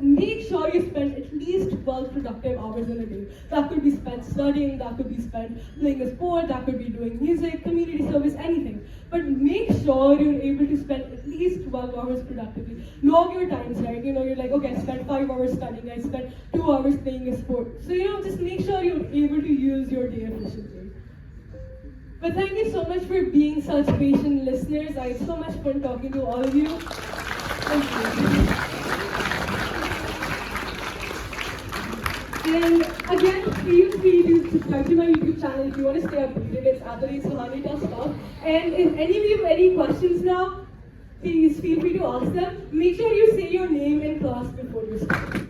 Make sure you spend at least 12 productive hours in a day. That could be spent studying, that could be spent playing a sport, that could be doing music, community service, anything. But make sure you're able to spend at least 12 hours productively. Log your times, right? You're like, okay, I spent 5 hours studying, I spent 2 hours playing a sport. So, just make sure you're able to use your day efficiently. But thank you so much for being such patient listeners. I had so much fun talking to all of you. Thank you. And again, feel free to subscribe to my YouTube channel if you want to stay updated. It's Suhani. And if any of you have any questions now, please feel free to ask them. Make sure you say your name in class before you start.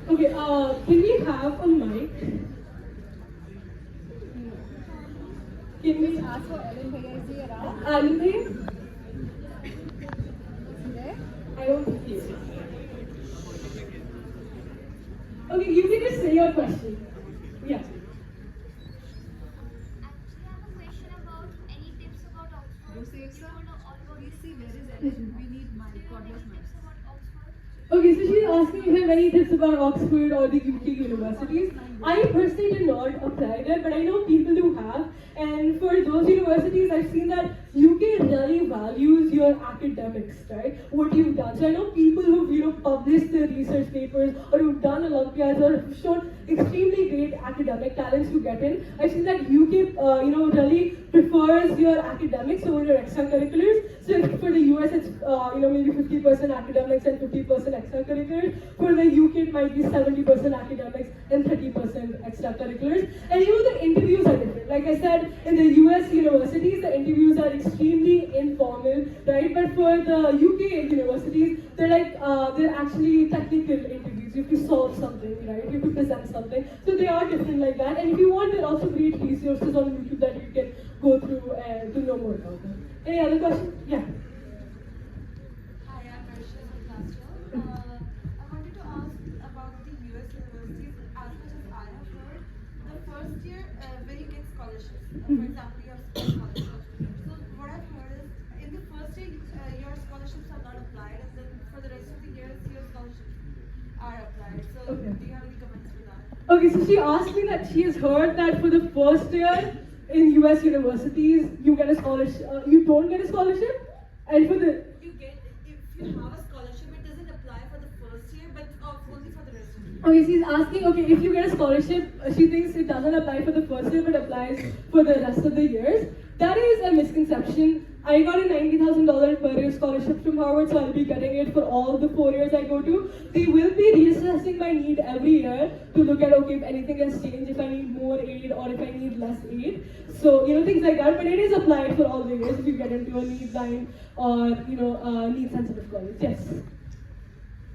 Okay, can we have a mic? Can we ask for Alan Bhaiya? Is he around? Alan Bhaiya? Is he there? I don't think he is. Okay, you can just say your question. Yeah. Actually, I have a question about any tips about Oxford. You say, sir, please see where is Ellen? We need my cordless mics. Tips about Oxford. Okay, so she's asking if you have any tips about Oxford or the UK universities. I personally did not apply there, but I know people who have. And for those universities, I've seen that UK really values your academics, right? What you've done. So I know people who've published their research papers or who've done Olympiads or have shown extremely great academic talents to get in. I've seen that UK really prefers your academics over your extracurriculars. So if for the US, it's maybe 50% academics and 50% extracurriculars. For the UK, it might be 70% academics and 30% extracurriculars. And the interviews are different. Like I said, in the US universities, the interviews are extremely informal, right? But for the UK universities, they're actually technical interviews. You have to solve something, right? You have to present something. So they are different like that. And if you want, there are also great resources on YouTube that you can go through and to know more about them. Any other questions? Yeah. Hi, I'm Marisha from Glasgow. I wanted to ask about the US universities. As much as I have heard, the first year where you get scholarships, for example, you have scholarships. So what I've heard is, in the first year, your scholarships are not applied, and then for the rest of the years, your scholarships are applied. So Okay. do you have any comments for that? Okay, so she asked me that she has heard that for the first year in US universities, you get a scholarship, you don't get a scholarship, and for the You get, if you have a scholarship, it doesn't apply for the first year, but only for the rest of the year. okay, she's asking, okay, if you get a scholarship, she thinks it doesn't apply for the first year, but applies for the rest of the years. That is a misconception. I got a $90,000 per year scholarship from Harvard, so I'll be getting it for all the 4 years I go to. They will be reassessing my need every year to look at, okay, if anything has changed, if I need more aid or if I need less aid. So, things like that. But it is applied for all the years if you get into a need line or, need sensitive college. Yes.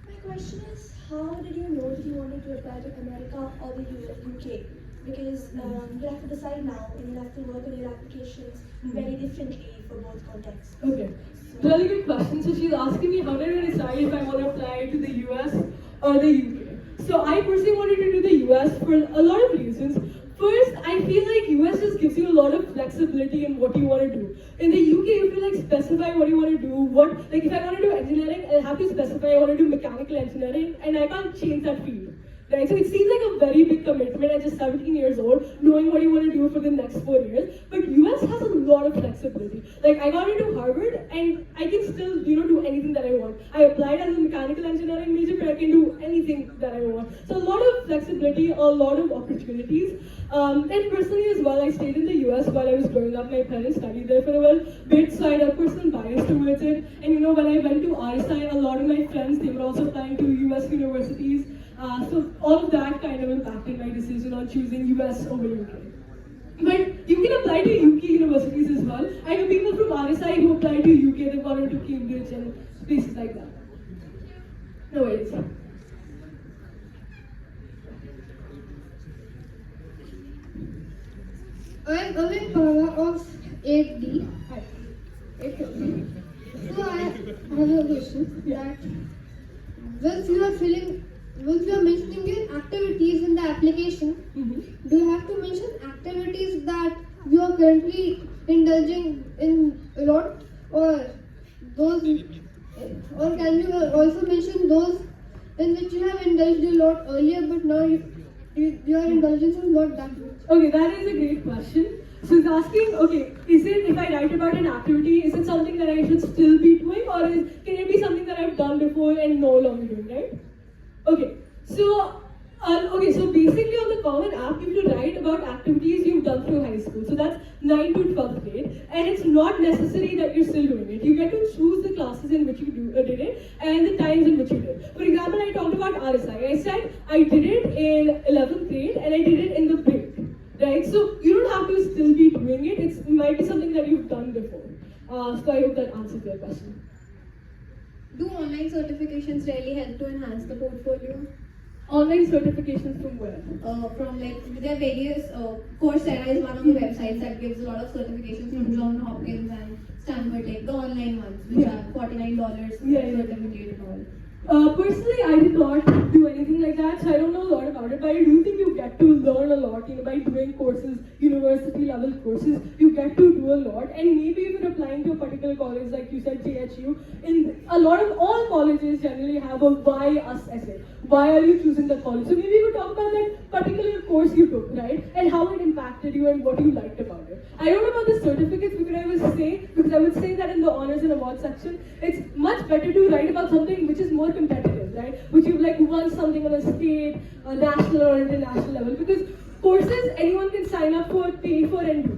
My question is, how did you know that you wanted to apply to America or the UK? Because you have to decide now and you have to work on your applications very differently for both contexts. Okay. Really good question. So she's asking me, how did I decide if I want to apply to the US or the UK? So I personally wanted to do the US for a lot of reasons. First, I feel like US just gives you a lot of flexibility in what you want to do. In the UK, you have to specify what you want to do. If I want to do engineering, I'll have to specify I want to do mechanical engineering, and I can't change that field. Right, so it seems like a very big commitment at just 17 years old, knowing what you want to do for the next 4 years. But US has a lot of flexibility. Like I got into Harvard, and I can still, do anything that I want. I applied as a mechanical engineering major, but I can do anything that I want. So a lot of flexibility, a lot of opportunities. And personally as well, I stayed in the US while I was growing up. My parents studied there for a bit, so I had a personal bias towards it. And when I went to RSI, a lot of my friends, they were also applying to US universities. So all of that kind of impacted my decision on choosing US over UK. But you can apply to UK universities as well. I know people from RSI who apply to UK, they've gone into Cambridge and places like that. No worries. I'm Amit Parwa of 8D. Hi. So I have a question that once you are mentioning your activities in the application, do you have to mention activities that you are currently indulging in a lot, or can you also mention those in which you have indulged a lot earlier, but now your indulgence is not that much? Okay, that is a great question. So he's asking, okay, is it, if I write about an activity, is it something that I should still be doing, or can it be something that I've done before and no longer doing, right? Okay, so basically on the Common App, you have to write about activities you've done through high school. So that's 9th to 12th grade, and it's not necessary that you're still doing it. You get to choose the classes in which you did it and the times in which you did. For example, I talked about RSI. I said I did it in 11th grade and I did it in the break, right? So you don't have to still be doing it. It might be something that you've done before. So I hope that answers your question. Do online certifications really help to enhance the portfolio? Online certifications from where? From there are various Coursera is one of the websites that gives a lot of certifications from John Hopkins and Stanford, the online ones, which are $49 certificate and all. Personally, I did not do anything like that, so I don't know a lot about it, but I do think you get to learn a lot, by doing courses, university level courses, you get to do a lot, and maybe if you're applying to a particular college, like you said, JHU, in a lot of all colleges generally have a why us essay. Why are you choosing the college? So maybe you could talk about that particular course you took, right? And how it impacted you and what you liked about it. I don't know about the certificates because I would say that in the honors and awards section, it's much better to write about something which is more competitive, right? Which you've won something on a state, a national or international level. Because courses anyone can sign up for, pay for, and do.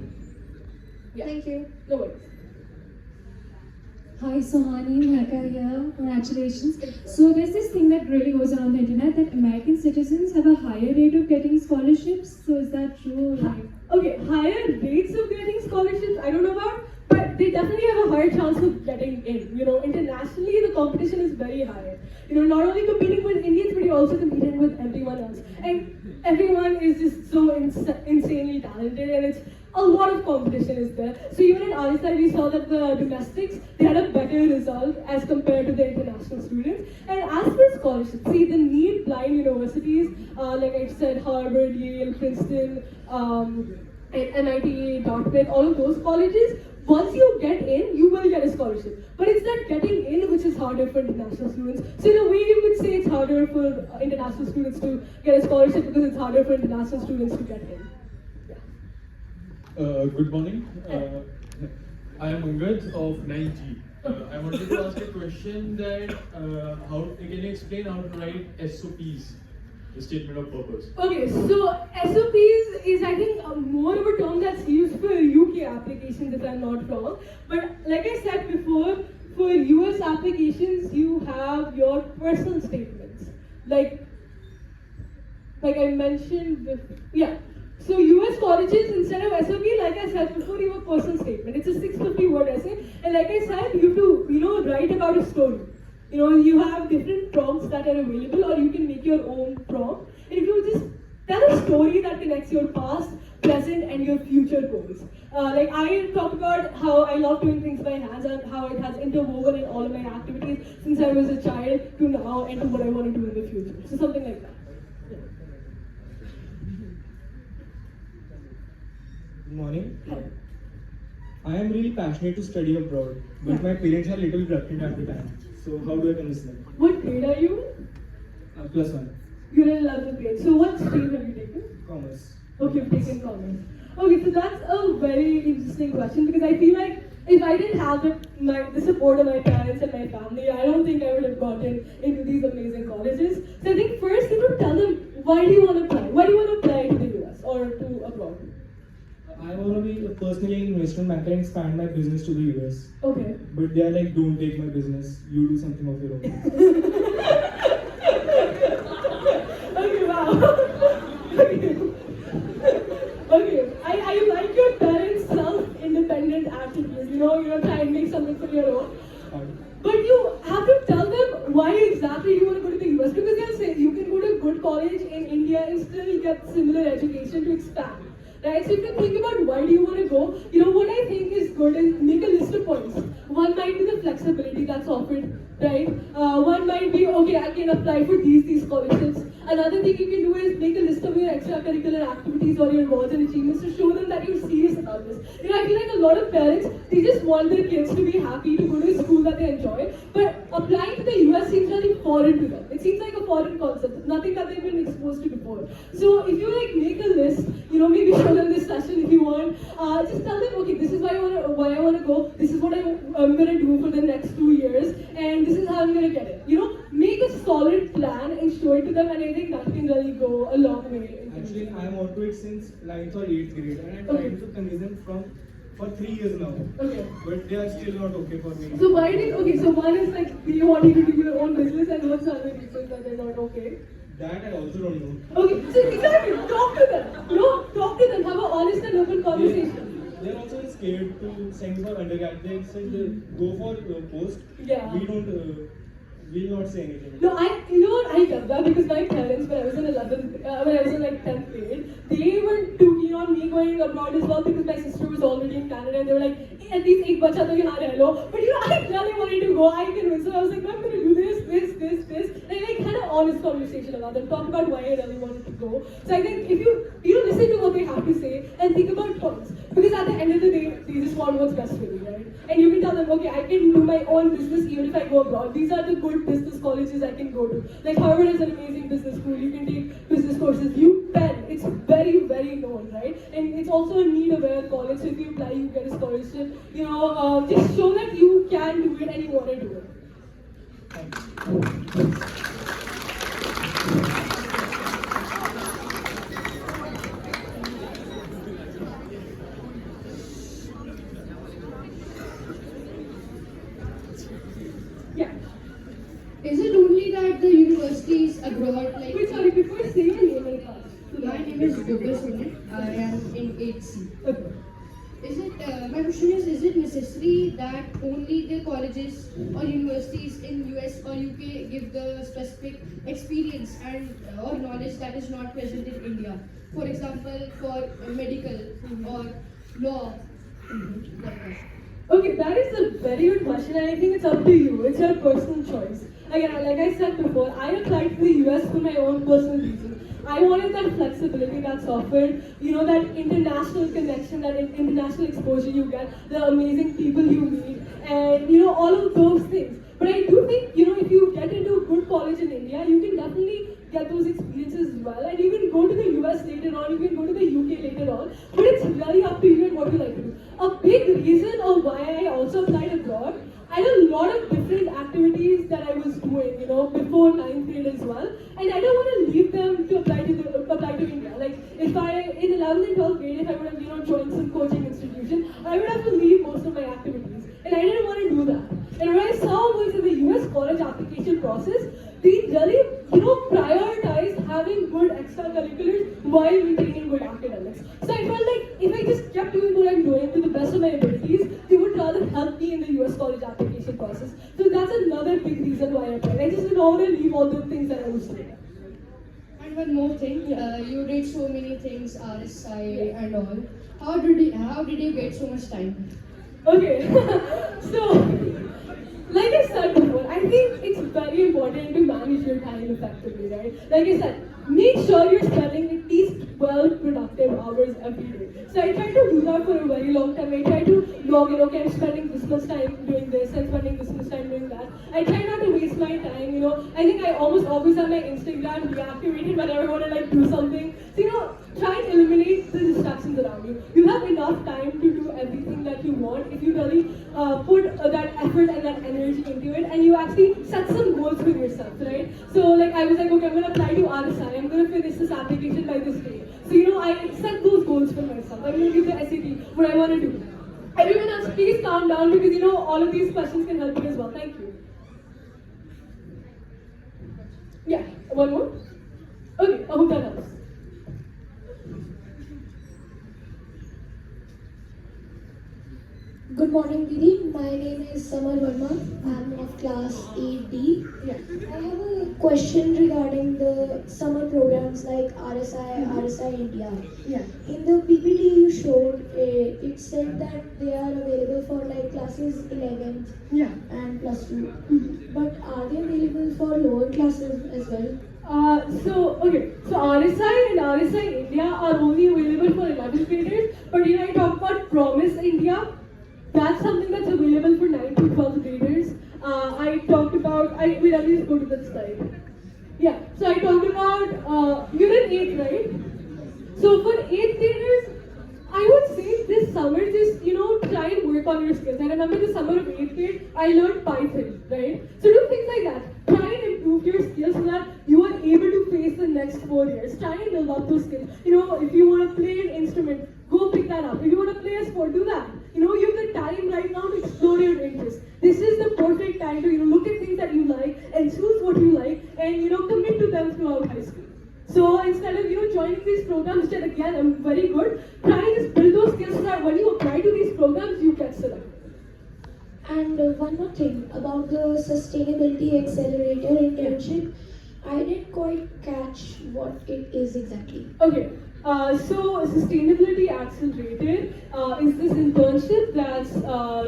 Yeah. Thank you. No worries. Hi Suhani, Mecca here. Congratulations. So there's this thing that really goes around the internet that American citizens have a higher rate of getting scholarships. So is that true? Okay, higher rates of getting scholarships, I don't know about, but they definitely have a higher chance of getting in. You know, internationally the competition is very high. You know, not only competing with Indians, but you're also competing with everyone else. And everyone is just so insanely talented, and it's a lot of competition is there. So even in ISI, we saw that the domestics, they had a better result as compared to the international students. And as for scholarships, see the need blind universities, like I said, Harvard, Yale, Princeton, MIT, Dartmouth, all of those colleges, once you get in, you will get a scholarship. But it's that getting in which is harder for international students. So in a way, you could say it's harder for international students to get a scholarship because it's harder for international students to get in. Good morning. I am Ungad of 9G. I wanted to ask a question that how can you explain how to write SOPs, the statement of purpose? Okay, so SOPs is I think more of a term that's used for UK applications if I'm not wrong. But like I said before, for US applications you have your personal statements. Like I mentioned before, yeah. So US colleges, instead of SOP, like I said before, you have a personal statement. It's a 650 word essay, and like I said, you have to, write about a story. You have different prompts that are available, or you can make your own prompt. And if you just tell a story that connects your past, present, and your future goals. Like I talked about how I love doing things by hands and how it has interwoven in all of my activities since I was a child to now and to what I want to do in the future. So something like that. Good morning. I am really passionate to study abroad, but my parents are little reluctant at the time. So how do I convince them? What grade are you? +1. You're in 11th grade. So what stream have you taken? Commerce. Okay, you've taken commerce. Okay, so that's a very interesting question because I feel like if I didn't have the support of my parents and my family, I don't think I would have gotten into these amazing colleges. So I think first you have to tell them, why do you want to apply? Why do you want to apply to the US or to abroad? I want to be personally an investment banker and expand my business to the US. Okay. But they are like, don't take my business. You do something of your own. Okay, wow. Okay. I like your parents' self-independent attitude. You're trying to make something for your own. But you have to tell them why exactly you want to go to the US because they'll say you can go to a good college in India and still get similar education to expand. Right, so if you think about why do you want to go, what I think is good is make a list of points. One might be the flexibility that's offered, right? One might be, okay, I can apply for these scholarships. Another thing you can do is make a list of your extracurricular activities or your awards and achievements to show them that you're serious about this. I feel like a lot of parents, they just want their kids to be happy, to go to a school that they enjoy, but applying to the US seems really foreign to them. It seems like a foreign concept, nothing that they've been exposed to before. So if you make a list, maybe show them this session if you want, just tell them, okay, this is why I want to go, this is what I'm going to do for the next 2 years, and this is how I'm going to get it. Make a solid plan and show it to them, and I think that can really go a long way. Actually, I am onto it since 9th or 8th grade, and I'm trying to convince them for 3 years now. Okay. But they are still not okay for me. So so one is like, do you want you to do your own business, and what's the other reason that they're not okay? That I also don't know. Okay, so exactly, talk to them. Talk to them, have an honest and open conversation. They're also scared to send for undergrad. They said go for post. Yeah. We'll not say anything. No, I get that because my parents, when I was in 10th grade, they were too keen on me going abroad as well because my sister was already in Canada and they were like, hey, at least ek bacha to yahan reh lo. But I really wanted to go. I convinced them. I was like, no, I'm going to do this. And I had an honest conversation about them, talk about why I really wanted to go. So I think if you listen to what they have to say and think about points, because at the end of the day, they just want what's best for you, right? And you can tell them, okay, I can do my own business even if I go abroad. These are the good business colleges I can go to. Like Harvard is an amazing business school. You can take business courses. Penn, it's very, very known, right? And it's also a need-aware college. So if you apply, you get a scholarship. Just show that you can do it and you want to do it. abroad, like Wait, sorry, before you say your name, I'll pass. my name is Gopal. I am in 8C. Okay. My question is it necessary that only the colleges or universities in US or UK give the specific experience and or knowledge that is not present in India? For example, for medical or law. Like that. Okay, that is a very good question, and I think it's up to you. It's your personal choice. Again, like I said before, I applied to the US for my own personal reasons. I wanted that flexibility that's offered, that international connection, that international exposure you get, the amazing people you meet, and all of those things. But I do think, if you get into a good college in India, you can definitely get those experiences as well. And you can go to the US later on, you can go to the UK later on, but it's really up to you and what you like to do. A big reason of why I also applied abroad, I had a lot of different activities that I was doing, before 9th grade as well. And I don't want to leave them to apply to India. Like if I, in 11th and 12th grade, if I would have, joined some coaching institution, I would have to leave most of my activities. And I didn't want to do that. And what I saw was in the US college application process, they really, prioritized having good extracurriculars while maintaining good academics. So I felt like if I just kept doing what I'm doing to the best of my abilities, they would rather help me in the US college application process. So that's another big reason why I applied. I just didn't want to leave all the things that I was doing. And one more thing, you did so many things, RSI and all. How did you get so much time? Okay, so like I said before, I think it's very important to manage your time effectively, right? Like I said, make sure you're spending at least 12 productive hours every day. So I tried to do that for a very long time. I tried to log in, okay, I'm spending this much time doing this, I'm spending this much time doing that. I try not to waste my time, I think I almost always have my Instagram deactivated whenever I want to do something. So, try and eliminate the distractions around you. You have enough time to do everything that you want if you really put that effort and that energy into it, and you actually set some goals for yourself, right? So like I was like, okay, I'm going to apply to RSI, I'm going to finish this application by this day. So I set those goals for myself. I'm going to give the SAT what I want to do. Everyone else, please calm down because all of these questions can help you as well. Thank you. Yeah, one more? Okay, I hope that helps. Good morning, Didi. My name is Samar Verma. I'm of class 8D. Yeah. I have a question regarding the summer programs like RSI India. Yeah. In the PPT you showed, it said that they are available for like classes 11th Yeah. and plus 2. But are they available for lower classes as well? So RSI and RSI India are only available for 11th graders, but I talk about Promise India. That's something that's available for 9 to 12th graders. I talked about, wait, I'll just go to that slide. Yeah, so I talked about, you're in 8th, right? So for 8th graders, I would say this summer just, try and work on your skills. I remember the summer of 8th grade, I learned Python, right? So do things like that. Try and improve your skills so that you are able to face the next 4 years. Try and build up those skills. If you want to play an instrument, go pick that up. If you want to play a sport, do that. You have the time right now to explore your interests. This is the perfect time to look at things that you like and choose what you like and commit to them throughout high school. So instead of joining these programs, which again are very good, try and just build those skills so that when you apply to these programs, you get selected. And one more thing about the Sustainability Accelerator internship. I didn't quite catch what it is exactly. Okay. So Sustainability Accelerated is this internship that's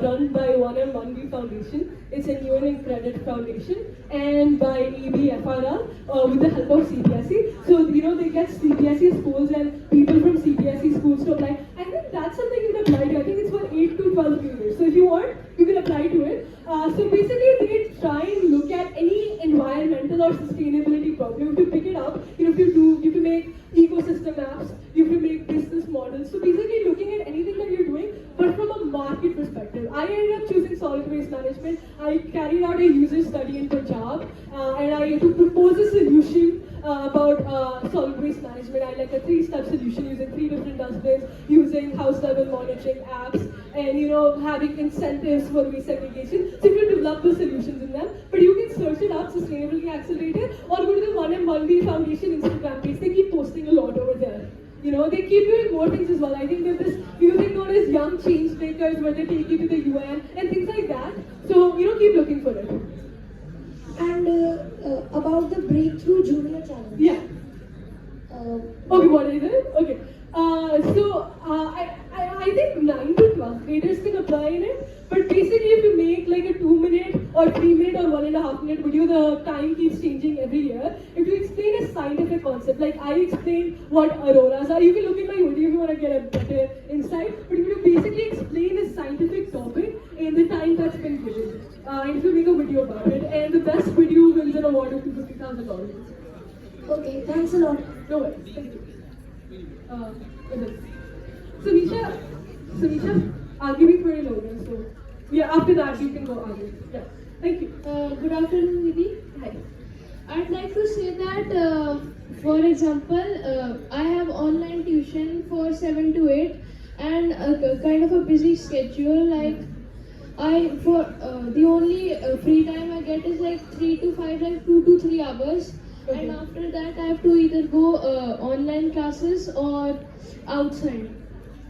run by 1M1B Foundation. It's a UN and Credit Foundation, and by EBFRL with the help of CBSE. So they get CBSE schools and people from CBSE schools to apply. I think that's something you can apply to. I think it's for 8 to 12 graders. So if you want, you can apply to it. So basically, they try and look at any environmental or sustainability problem. You have to pick it up. You have to make ecosystem apps. You have to make business models. So basically, looking at anything that you're doing, but from a market perspective. I ended up choosing solid waste management. I carried out a user study in Punjab, and I had to propose a solution about solid waste management. I like a 3-step solution using 3 different dustbins, using house level monitoring apps, and having incentives for waste segregation. So you can develop the solutions in them, but you can search it up, Sustainability Accelerated, or go to the 1M1B Foundation Instagram page. They keep posting a lot over there. They keep doing more things as well. I think there's this new thing known as Young Change Makers where they take you to the UN and things like that. So, keep looking for it. And about the Breakthrough Junior Challenge. Yeah. Okay, what is it? Okay. I think 9 to 12 graders can apply in it. But basically, if you make like a 2-minute or 3-minute or 1.5-minute video, the time keeps changing every year. If you explain a scientific concept, like I explained what auroras are, you can look at my video if you want to get a better insight. But if you basically explain a scientific topic in the time that's been given, and if you make a video about it, and the best video wins an award of $250,000. Okay, thanks a lot. No worries. Thank you. Sumisha, I'll give you 20 logos. So, yeah, after that you can go argue. Yeah. Thank you. Good afternoon, Nidhi. Hi. I'd like to say that, for example, I have online tuition for 7 to 8 and a kind of a busy schedule. Like, the only free time I get is like 3 to 5, like 2 to 3 hours. Okay. And after that, I have to either go online classes or outside.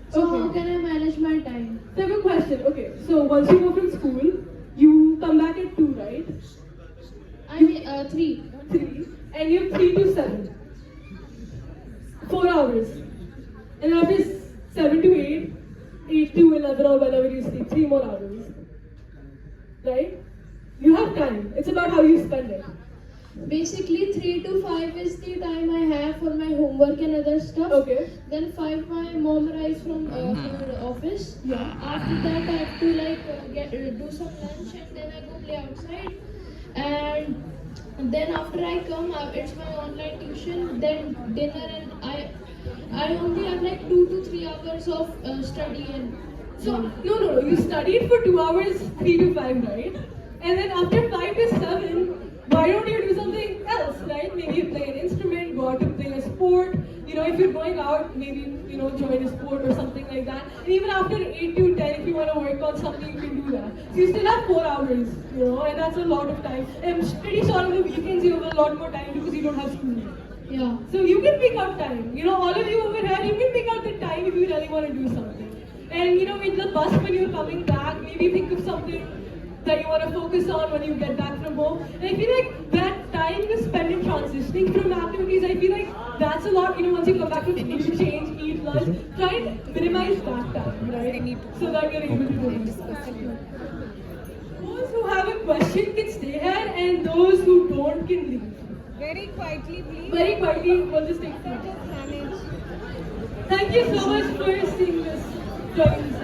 So Okay. how can I manage my time? So I have a question. Okay, so once you go from school, you come back at 2, right? I mean, 3. 3. And you have 3 to 7. 4 hours. And after 7 to 8, 8 to 11 or whenever you sleep, 3 more hours. Right? You have time. It's about how you spend it. Basically, 3 to 5 is the time I have for my homework and other stuff. Okay. Then 5, my mom arrives from her office. Yeah. After that, I have to do some lunch and then I go play outside. And then after I come, it's my online tuition. Then dinner, and I only have like 2 to 3 hours of study and. So, no. You studied for 2 hours, 3 to 5, right? And then after 5 to 7, why don't you do something else, right? Maybe you play an instrument, go out to play a sport. If you're going out, maybe, join a sport or something like that. And even after 8 to 10, if you want to work on something, you can do that. So you still have 4 hours, and that's a lot of time. And I'm pretty sure on the weekends you have a lot more time because you don't have school. Yeah. So you can pick out time. All of you over here, you can pick out the time if you really want to do something. And, in the bus when you're coming back, maybe think of something that you want to focus on when you get back from home. And I feel like that time you spend in transitioning from activities, I feel like that's a lot, once you come back from school, you change, eat lunch, try and minimize that time, right? So that you're able to do it. Those who have a question can stay here, and those who don't can leave. Very quietly, please. Very quietly, we'll just take Just manage. Thank you so much for seeing this. Joining this.